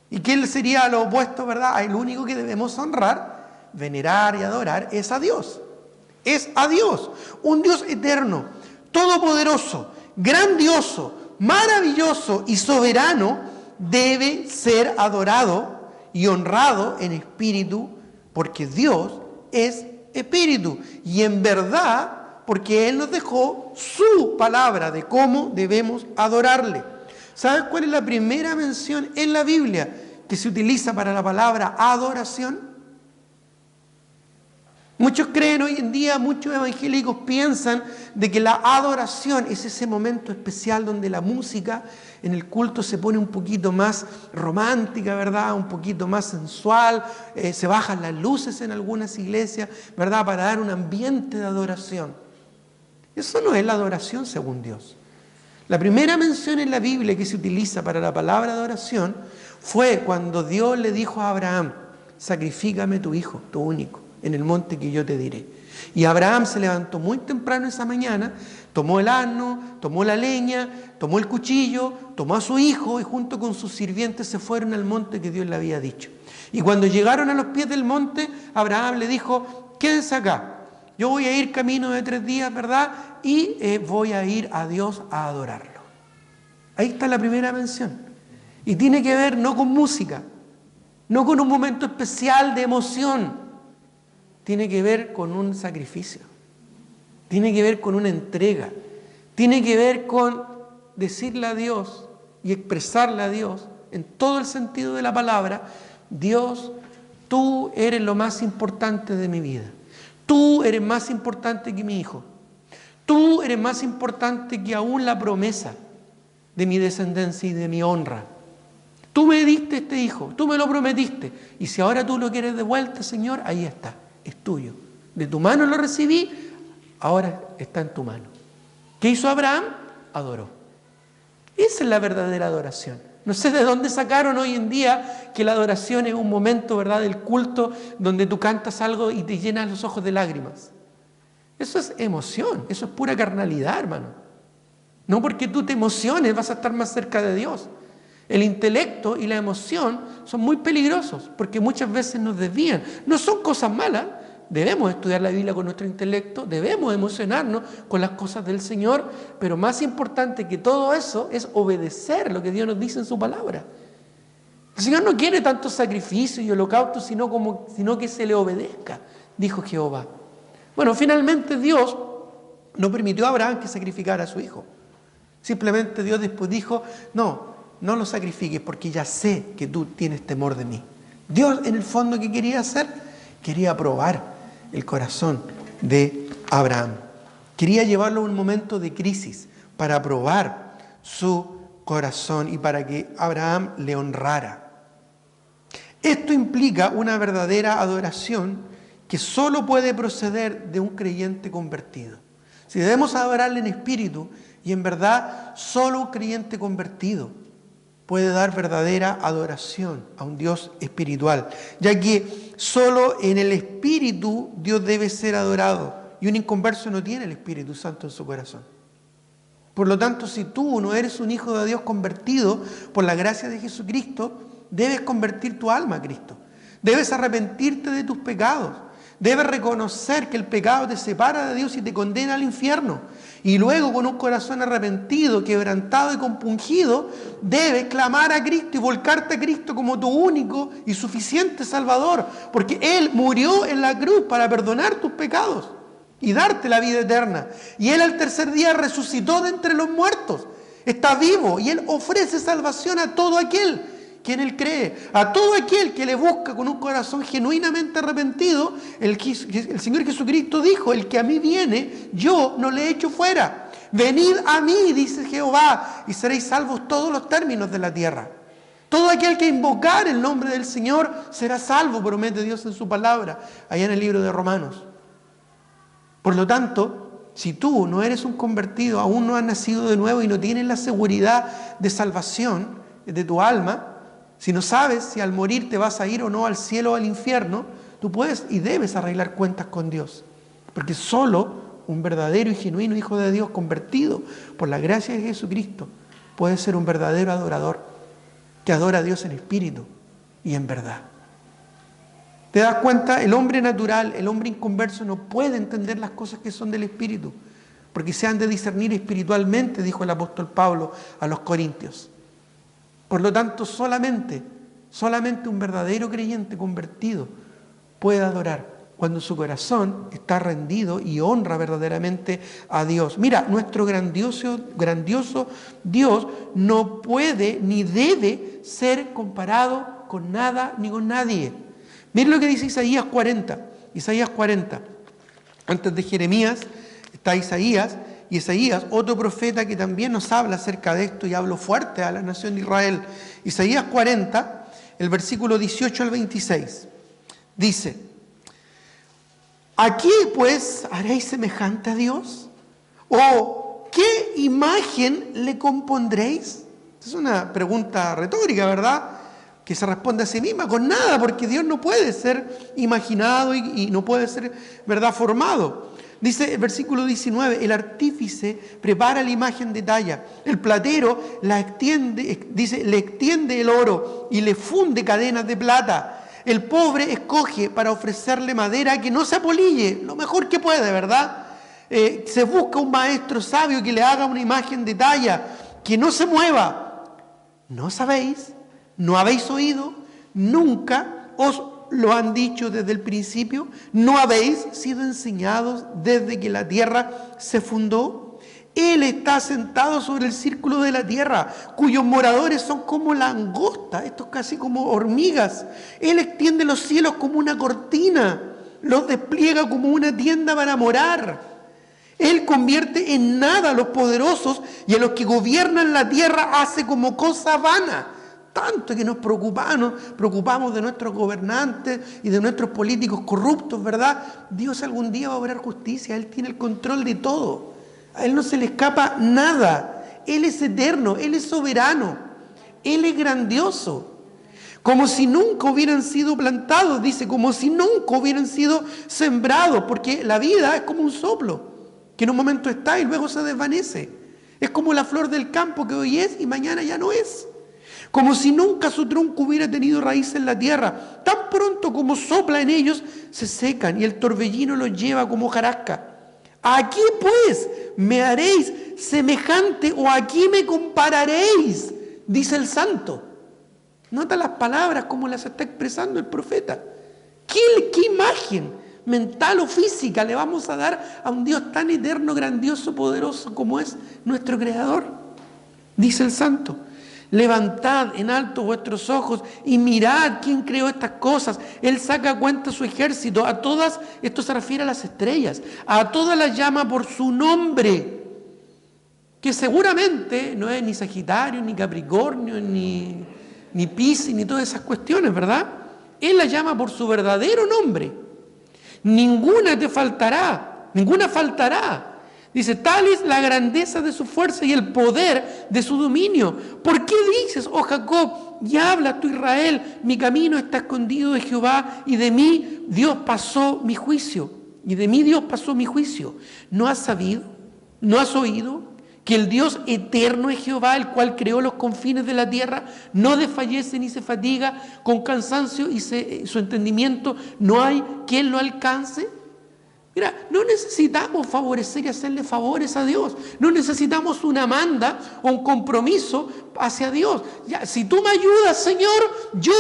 ¿Y qué sería lo opuesto, verdad? El único que debemos honrar, venerar y adorar es a Dios. Es a Dios, un Dios eterno, todopoderoso, grandioso, maravilloso y soberano, debe ser adorado y honrado en espíritu, porque Dios es espíritu. Y en verdad, porque Él nos dejó su palabra de cómo debemos adorarle. ¿Sabes cuál es la primera mención en la Biblia que se utiliza para la palabra adoración? Muchos creen hoy en día, muchos evangélicos piensan de que la adoración es ese momento especial donde la música en el culto se pone un poquito más romántica, ¿verdad? Un poquito más sensual, se bajan las luces en algunas iglesias, ¿verdad? Para dar un ambiente de adoración. Eso no es la adoración según Dios. La primera mención en la Biblia que se utiliza para la palabra adoración fue cuando Dios le dijo a Abraham, sacrifícame tu hijo, tu único, en el monte que yo te diré. Y Abraham se levantó muy temprano esa mañana, tomó el asno, tomó la leña, tomó el cuchillo, tomó a su hijo y junto con sus sirvientes se fueron al monte que Dios le había dicho. Y cuando llegaron a los pies del monte, Abraham le dijo, quédense acá. Yo voy a ir camino de 3 días, ¿verdad? Y voy a ir a Dios a adorarlo. Ahí está la primera mención. Y tiene que ver no con música, no con un momento especial de emoción. Tiene que ver con un sacrificio. Tiene que ver con una entrega. Tiene que ver con decirle a Dios y expresarle a Dios, en todo el sentido de la palabra, Dios, tú eres lo más importante de mi vida. Tú eres más importante que mi hijo. Tú eres más importante que aún la promesa de mi descendencia y de mi honra. Tú me diste este hijo, tú me lo prometiste. Y si ahora tú lo quieres de vuelta, Señor, ahí está, es tuyo. De tu mano lo recibí, ahora está en tu mano. ¿Qué hizo Abraham? Adoró. Esa es la verdadera adoración. No sé de dónde sacaron hoy en día que la adoración es un momento, ¿verdad?, del culto donde tú cantas algo y te llenas los ojos de lágrimas. Eso es emoción, eso es pura carnalidad, hermano. No porque tú te emociones vas a estar más cerca de Dios. El intelecto y la emoción son muy peligrosos porque muchas veces nos desvían. No son cosas malas. Debemos estudiar la Biblia con nuestro intelecto, debemos emocionarnos con las cosas del Señor, pero más importante que todo eso es obedecer lo que Dios nos dice en su palabra. El Señor no quiere tantos sacrificios y holocaustos, sino que se le obedezca, dijo Jehová. Bueno, finalmente Dios no permitió a Abraham que sacrificara a su hijo. Simplemente Dios después dijo, no lo sacrifiques porque ya sé que tú tienes temor de mí. Dios en el fondo, ¿qué quería hacer? Quería probar el corazón de Abraham. Quería llevarlo a un momento de crisis para probar su corazón y para que Abraham le honrara. Esto implica una verdadera adoración que solo puede proceder de un creyente convertido. Si debemos adorarle en espíritu y en verdad, solo un creyente convertido puede dar verdadera adoración a un Dios espiritual, ya que solo en el espíritu Dios debe ser adorado y un inconverso no tiene el Espíritu Santo en su corazón. Por lo tanto, si tú no eres un hijo de Dios convertido por la gracia de Jesucristo, debes convertir tu alma a Cristo. Debes arrepentirte de tus pecados. Debes reconocer que el pecado te separa de Dios y te condena al infierno. Y luego, con un corazón arrepentido, quebrantado y compungido, debes clamar a Cristo y volcarte a Cristo como tu único y suficiente Salvador. Porque Él murió en la cruz para perdonar tus pecados y darte la vida eterna. Y Él al tercer día resucitó de entre los muertos. Está vivo y Él ofrece salvación a todo aquel que en Él cree. A todo aquel que le busca con un corazón genuinamente arrepentido. El Señor Jesucristo dijo, el que a mí viene, yo no le echo fuera. Venid a mí, dice Jehová, y seréis salvos todos los términos de la tierra. Todo aquel que invocar el nombre del Señor será salvo, promete Dios en su palabra, allá en el libro de Romanos. Por lo tanto, si tú no eres un convertido, aún no has nacido de nuevo y no tienes la seguridad de salvación de tu alma, si no sabes si al morir te vas a ir o no al cielo o al infierno, tú puedes y debes arreglar cuentas con Dios. Porque solo un verdadero y genuino hijo de Dios convertido por la gracia de Jesucristo puede ser un verdadero adorador que adora a Dios en espíritu y en verdad. ¿Te das cuenta? El hombre natural, el hombre inconverso no puede entender las cosas que son del espíritu, porque se han de discernir espiritualmente, dijo el apóstol Pablo a los Corintios. Por lo tanto, solamente un verdadero creyente convertido puede adorar cuando su corazón está rendido y honra verdaderamente a Dios. Mira, nuestro grandioso Dios no puede ni debe ser comparado con nada ni con nadie. Miren lo que dice Isaías 40. Isaías 40. Antes de Jeremías está Isaías. Y Isaías, otro profeta que también nos habla acerca de esto y habló fuerte a la nación de Israel. Isaías 40, el versículo 18 al 26. Dice, ¿a qué pues haréis semejante a Dios? ¿O qué imagen le compondréis? Es una pregunta retórica, ¿verdad? Que se responde a sí misma con nada, porque Dios no puede ser imaginado y no puede ser, ¿verdad?, formado. Dice el versículo 19, el artífice prepara la imagen de talla, el platero la extiende, dice, le extiende el oro y le funde cadenas de plata. El pobre escoge para ofrecerle madera que no se apolille, lo mejor que puede, ¿verdad? Se busca un maestro sabio que le haga una imagen de talla, que no se mueva. ¿No sabéis? ¿No habéis oído? ¿Nunca os lo han dicho desde el principio? ¿No habéis sido enseñados desde que la tierra se fundó? Él está sentado sobre el círculo de la tierra, cuyos moradores son como langosta, estos casi como hormigas. Él extiende los cielos como una cortina, los despliega como una tienda para morar. Él convierte en nada a los poderosos y a los que gobiernan la tierra hace como cosa vana. Tanto que nos preocupamos de nuestros gobernantes y de nuestros políticos corruptos, ¿verdad? Dios algún día va a obrar justicia, Él tiene el control de todo. A Él no se le escapa nada. Él es eterno, Él es soberano, Él es grandioso. Como si nunca hubieran sido plantados, dice, como si nunca hubieran sido sembrados, porque la vida es como un soplo, que en un momento está y luego se desvanece. Es como la flor del campo que hoy es y mañana ya no es. Como si nunca su tronco hubiera tenido raíz en la tierra. Tan pronto como sopla en ellos, se secan y el torbellino los lleva como hojarasca. ¿A qué pues me haréis semejante o a qué me compararéis? Dice el santo. Nota las palabras como las está expresando el profeta. ¿Qué imagen mental o física le vamos a dar a un Dios tan eterno, grandioso, poderoso como es nuestro Creador? dice el santo. Levantad en alto vuestros ojos y mirad quién creó estas cosas. Él saca a cuenta su ejército. A todas, esto se refiere a las estrellas, a todas las llama por su nombre, que seguramente no es ni Sagitario, ni Capricornio, ni Piscis, ni todas esas cuestiones, ¿verdad? Él las llama por su verdadero nombre. Ninguna te faltará, ninguna faltará. Dice, tal es la grandeza de su fuerza y el poder de su dominio. ¿Por qué dices, oh Jacob, y hablas tú Israel, mi camino está escondido de Jehová y de mí Dios pasó mi juicio? Y de mí Dios pasó mi juicio. ¿No has sabido, no has oído que el Dios eterno es Jehová, el cual creó los confines de la tierra? No desfallece ni se fatiga con cansancio y su entendimiento no hay quien lo alcance. Mira, no necesitamos favorecer y hacerle favores a Dios. No necesitamos una manda o un compromiso hacia Dios. Ya, si tú me ayudas, Señor, yo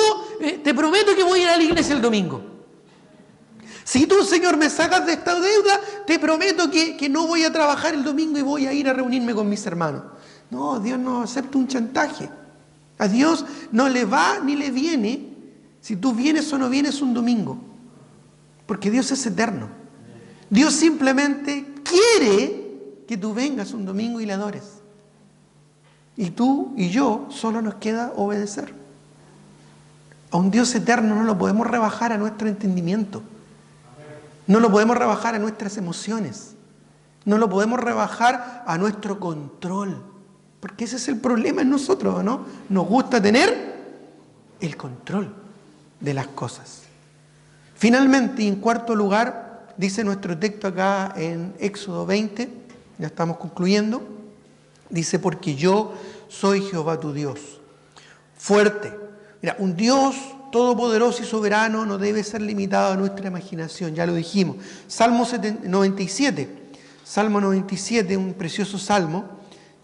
te prometo que voy a ir a la iglesia el domingo. Si tú, Señor, me sacas de esta deuda, te prometo que no voy a trabajar el domingo y voy a ir a reunirme con mis hermanos. No, Dios no acepta un chantaje. A Dios no le va ni le viene si tú vienes o no vienes un domingo. Porque Dios es eterno. Dios simplemente quiere que tú vengas un domingo y le adores. Y tú y yo solo nos queda obedecer. A un Dios eterno no lo podemos rebajar a nuestro entendimiento. No lo podemos rebajar a nuestras emociones. No lo podemos rebajar a nuestro control. Porque ese es el problema en nosotros, ¿no? Nos gusta tener el control de las cosas. Finalmente, y en cuarto lugar, dice nuestro texto acá en Éxodo 20, ya estamos concluyendo, dice, porque yo soy Jehová tu Dios, fuerte. Mira, un Dios todopoderoso y soberano no debe ser limitado a nuestra imaginación, ya lo dijimos. Salmo 97, un precioso salmo,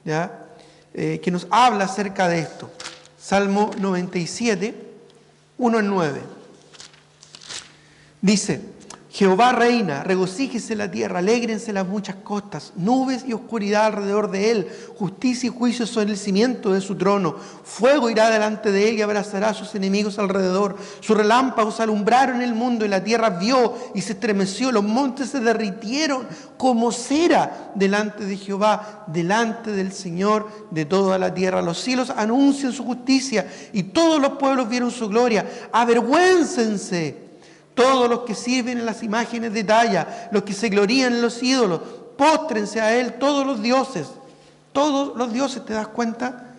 ¿ya? Que nos habla acerca de esto. Salmo 97, 1 al 9. Dice, Jehová reina, regocíjese la tierra, alégrense las muchas costas, nubes y oscuridad alrededor de él, justicia y juicio son el cimiento de su trono, fuego irá delante de él y abrazará a sus enemigos alrededor, sus relámpagos alumbraron el mundo y la tierra vio y se estremeció, los montes se derritieron como cera delante de Jehová, delante del Señor de toda la tierra. Los cielos anuncian su justicia y todos los pueblos vieron su gloria. Avergüéncense todos los que sirven en las imágenes de talla, los que se glorían en los ídolos, póstrense a él todos los dioses. Todos los dioses, ¿te das cuenta?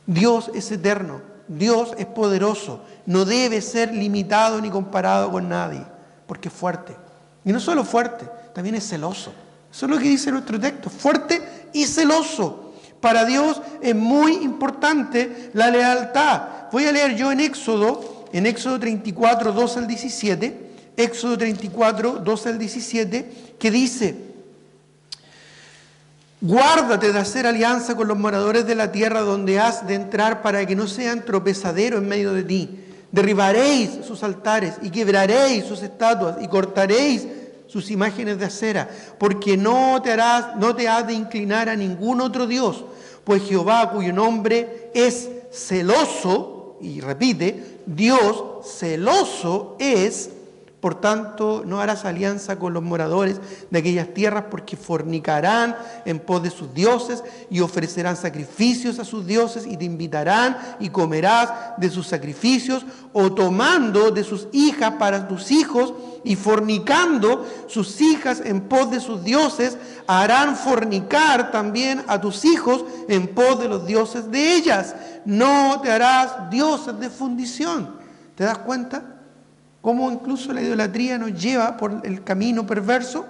Dios es eterno, Dios es poderoso, no debe ser limitado ni comparado con nadie, porque es fuerte. Y no solo fuerte, también es celoso. Eso es lo que dice nuestro texto, fuerte y celoso. Para Dios es muy importante la lealtad. Voy a leer yo en Éxodo 34, 12 al 17, Éxodo 34, 12 al 17, que dice, guárdate de hacer alianza con los moradores de la tierra donde has de entrar para que no sean tropezadero en medio de ti. Derribaréis sus altares y quebraréis sus estatuas y cortaréis sus imágenes de acera, porque no te has de inclinar a ningún otro Dios, pues Jehová, cuyo nombre es celoso, y repite, Dios celoso es, por tanto no harás alianza con los moradores de aquellas tierras, porque fornicarán en pos de sus dioses y ofrecerán sacrificios a sus dioses y te invitarán y comerás de sus sacrificios, o tomando de sus hijas para tus hijos y fornicando sus hijas en pos de sus dioses, harán fornicar también a tus hijos en pos de los dioses de ellas. No te harás dioses de fundición. ¿Te das cuenta? Cómo incluso la idolatría nos lleva por el camino perverso,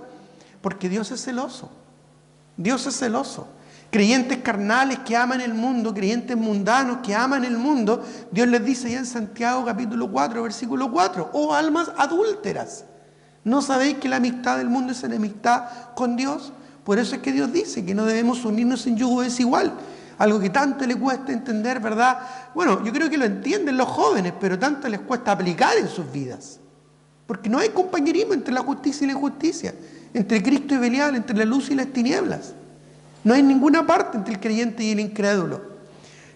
porque Dios es celoso. Dios es celoso. Creyentes carnales que aman el mundo, creyentes mundanos que aman el mundo, Dios les dice ya en Santiago capítulo 4, versículo 4, oh almas adúlteras, ¿no sabéis que la amistad del mundo es enemistad con Dios? Por eso es que Dios dice que no debemos unirnos en yugo desigual. Algo que tanto le cuesta entender, ¿verdad? Bueno, yo creo que lo entienden los jóvenes, pero tanto les cuesta aplicar en sus vidas. Porque no hay compañerismo entre la justicia y la injusticia, entre Cristo y Belial, entre la luz y las tinieblas. No hay ninguna parte entre el creyente y el incrédulo.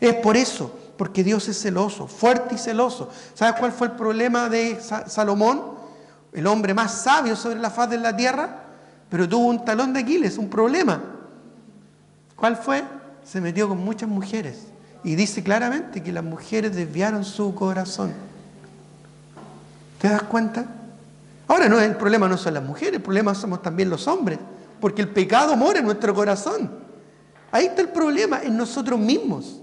Es por eso, porque Dios es celoso, fuerte y celoso. ¿Sabes cuál fue el problema de Salomón? El hombre más sabio sobre la faz de la tierra, pero tuvo un talón de Aquiles, un problema. ¿Cuál fue? Se metió con muchas mujeres. Y dice claramente que las mujeres desviaron su corazón. ¿Te das cuenta? Ahora el problema no son las mujeres, el problema somos también los hombres, porque el pecado mora en nuestro corazón. Ahí está el problema, en nosotros mismos.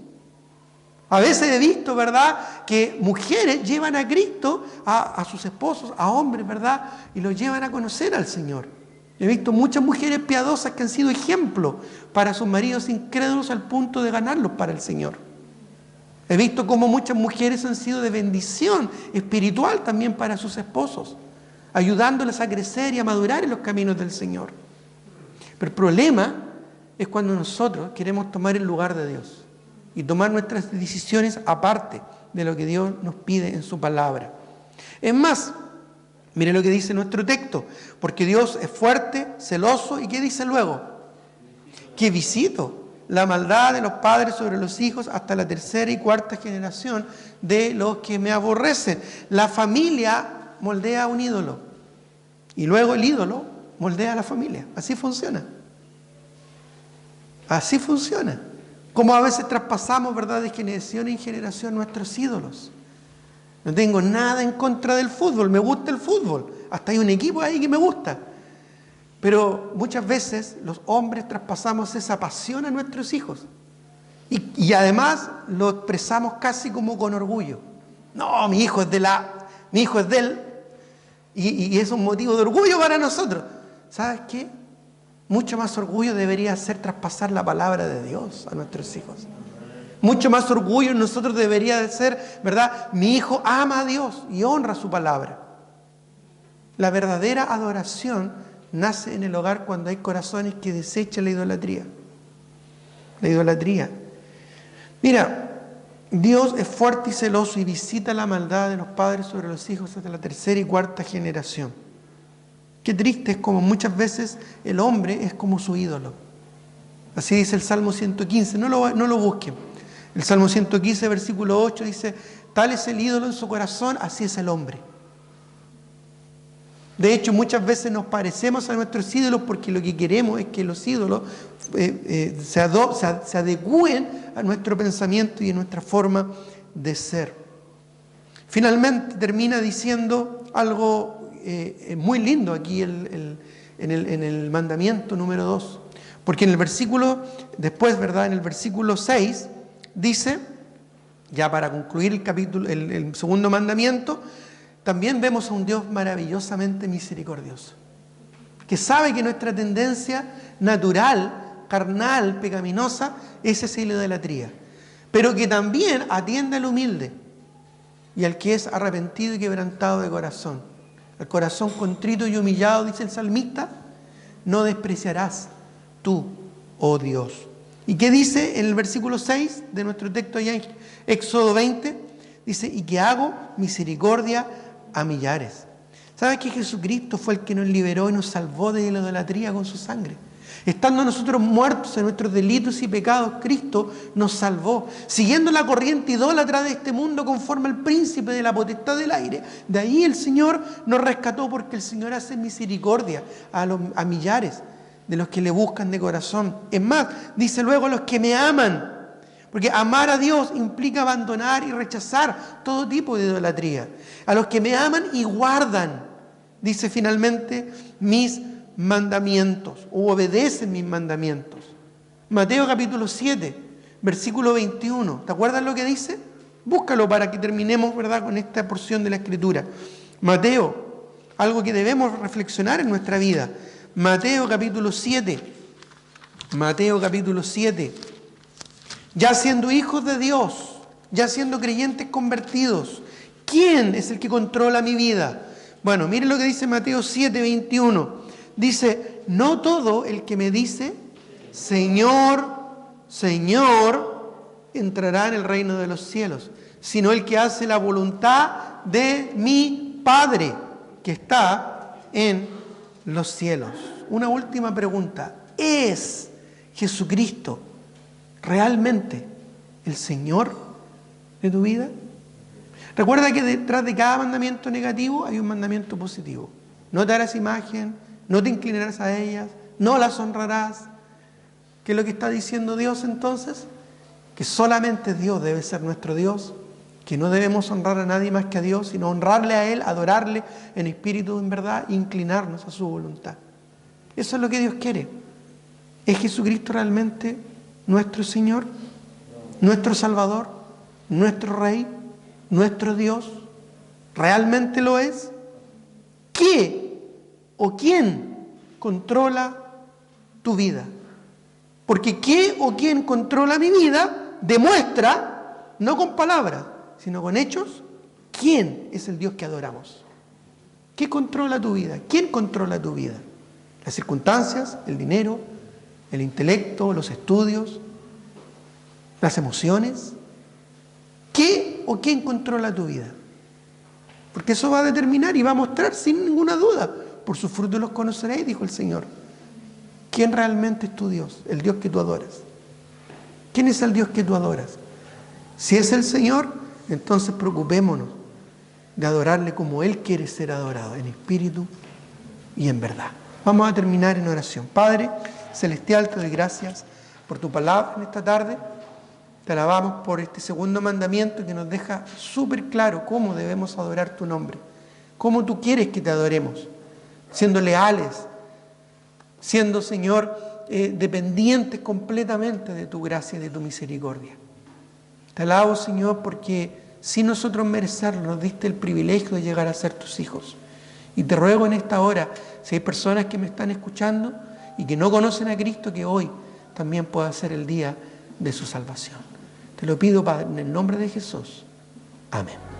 A veces he visto, ¿verdad?, que mujeres llevan a Cristo, a sus esposos, a hombres, ¿verdad?, y los llevan a conocer al Señor. He visto muchas mujeres piadosas que han sido ejemplo para sus maridos incrédulos al punto de ganarlos para el Señor. He visto cómo muchas mujeres han sido de bendición espiritual también para sus esposos, ayudándoles a crecer y a madurar en los caminos del Señor. Pero el problema es cuando nosotros queremos tomar el lugar de Dios y tomar nuestras decisiones aparte de lo que Dios nos pide en su palabra. Es más, mire lo que dice nuestro texto, porque Dios es fuerte, celoso, ¿y qué dice luego? Que visito la maldad de los padres sobre los hijos hasta la tercera y cuarta generación de los que me aborrecen. La familia moldea a un ídolo y luego el ídolo moldea a la familia. Así funciona. Así funciona. Como a veces traspasamos, ¿verdad?, de generación en generación nuestros ídolos. No tengo nada en contra del fútbol, me gusta el fútbol. Hasta hay un equipo ahí que me gusta. Pero muchas veces los hombres traspasamos esa pasión a nuestros hijos. Y además lo expresamos casi como con orgullo. No, mi hijo es de él. Y es un motivo de orgullo para nosotros. ¿Sabes qué? Mucho más orgullo debería ser traspasar la palabra de Dios a nuestros hijos. Mucho más orgullo en nosotros debería de ser, ¿verdad? Mi hijo ama a Dios y honra su palabra. La verdadera adoración nace en el hogar cuando hay corazones que desechan la idolatría. La idolatría. Mira, Dios es fuerte y celoso y visita la maldad de los padres sobre los hijos hasta la tercera y cuarta generación. Qué triste es como muchas veces el hombre es como su ídolo. Así dice el Salmo 115, no lo busquen. El Salmo 115, versículo 8 dice, tal es el ídolo en su corazón, así es el hombre. De hecho, muchas veces nos parecemos a nuestros ídolos porque lo que queremos es que los ídolos se adecúen a nuestro pensamiento y a nuestra forma de ser. Finalmente termina diciendo algo muy lindo aquí en el mandamiento número 2. Porque en el versículo, después, ¿verdad?, en el versículo 6, dice, ya para concluir el capítulo, el segundo mandamiento, también vemos a un Dios maravillosamente misericordioso, que sabe que nuestra tendencia natural, carnal, pecaminosa, es esa idolatría, pero que también atiende al humilde y al que es arrepentido y quebrantado de corazón. El corazón contrito y humillado, dice el salmista, no despreciarás tú, oh Dios. ¿Y qué dice en el versículo 6 de nuestro texto allá en Éxodo 20? Dice, y que hago misericordia a millares. ¿Sabes que Jesucristo fue el que nos liberó y nos salvó de la idolatría con su sangre? Estando nosotros muertos en nuestros delitos y pecados, Cristo nos salvó. Siguiendo la corriente idólatra de este mundo conforme al príncipe de la potestad del aire, de ahí el Señor nos rescató, porque el Señor hace misericordia a millares de los que le buscan de corazón. Es más, dice luego, los que me aman. Porque amar a Dios implica abandonar y rechazar todo tipo de idolatría. A los que me aman y guardan, dice finalmente, mis mandamientos, o obedecen mis mandamientos. Mateo capítulo 7, versículo 21. ¿Te acuerdas lo que dice? Búscalo para que terminemos, ¿verdad?, con esta porción de la Escritura. Mateo, algo que debemos reflexionar en nuestra vida. Mateo capítulo 7. Mateo capítulo 7. Ya siendo hijos de Dios, ya siendo creyentes convertidos, ¿quién es el que controla mi vida? Bueno, miren lo que dice Mateo 7, 21. Dice, no todo el que me dice, Señor, Señor, entrará en el reino de los cielos, sino el que hace la voluntad de mi Padre, que está en los cielos. Una última pregunta. ¿Es Jesucristo realmente el Señor de tu vida? Recuerda que detrás de cada mandamiento negativo hay un mandamiento positivo. No te harás imagen, no te inclinarás a ellas, no las honrarás. ¿Qué es lo que está diciendo Dios entonces? Que solamente Dios debe ser nuestro Dios, que no debemos honrar a nadie más que a Dios, sino honrarle a Él, adorarle en espíritu y en verdad, inclinarnos a su voluntad. Eso es lo que Dios quiere. ¿Es Jesucristo realmente nuestro Señor, nuestro Salvador, nuestro Rey, nuestro Dios? ¿Realmente lo es? ¿Qué o quién controla tu vida? Porque qué o quién controla mi vida demuestra, no con palabras, sino con hechos, quién es el Dios que adoramos. ¿Qué controla tu vida? ¿Quién controla tu vida? Las circunstancias, el dinero, el intelecto, los estudios, las emociones. ¿Qué o quién controla tu vida? Porque eso va a determinar y va a mostrar sin ninguna duda. Por sus frutos los conoceréis, dijo el Señor. ¿Quién realmente es tu Dios? El Dios que tú adoras. ¿Quién es el Dios que tú adoras? Si es el Señor, entonces preocupémonos de adorarle como Él quiere ser adorado, en espíritu y en verdad. Vamos a terminar en oración. Padre Celestial, te doy gracias por tu palabra en esta tarde. Te alabamos por este segundo mandamiento que nos deja súper claro cómo debemos adorar tu nombre. Cómo tú quieres que te adoremos. Siendo leales, siendo, Señor, dependientes completamente de tu gracia y de tu misericordia. Te alabo, Señor, porque sin nosotros merecerlo nos diste el privilegio de llegar a ser tus hijos. Y te ruego en esta hora, si hay personas que me están escuchando y que no conocen a Cristo, que hoy también pueda ser el día de su salvación. Te lo pido, Padre, en el nombre de Jesús. Amén.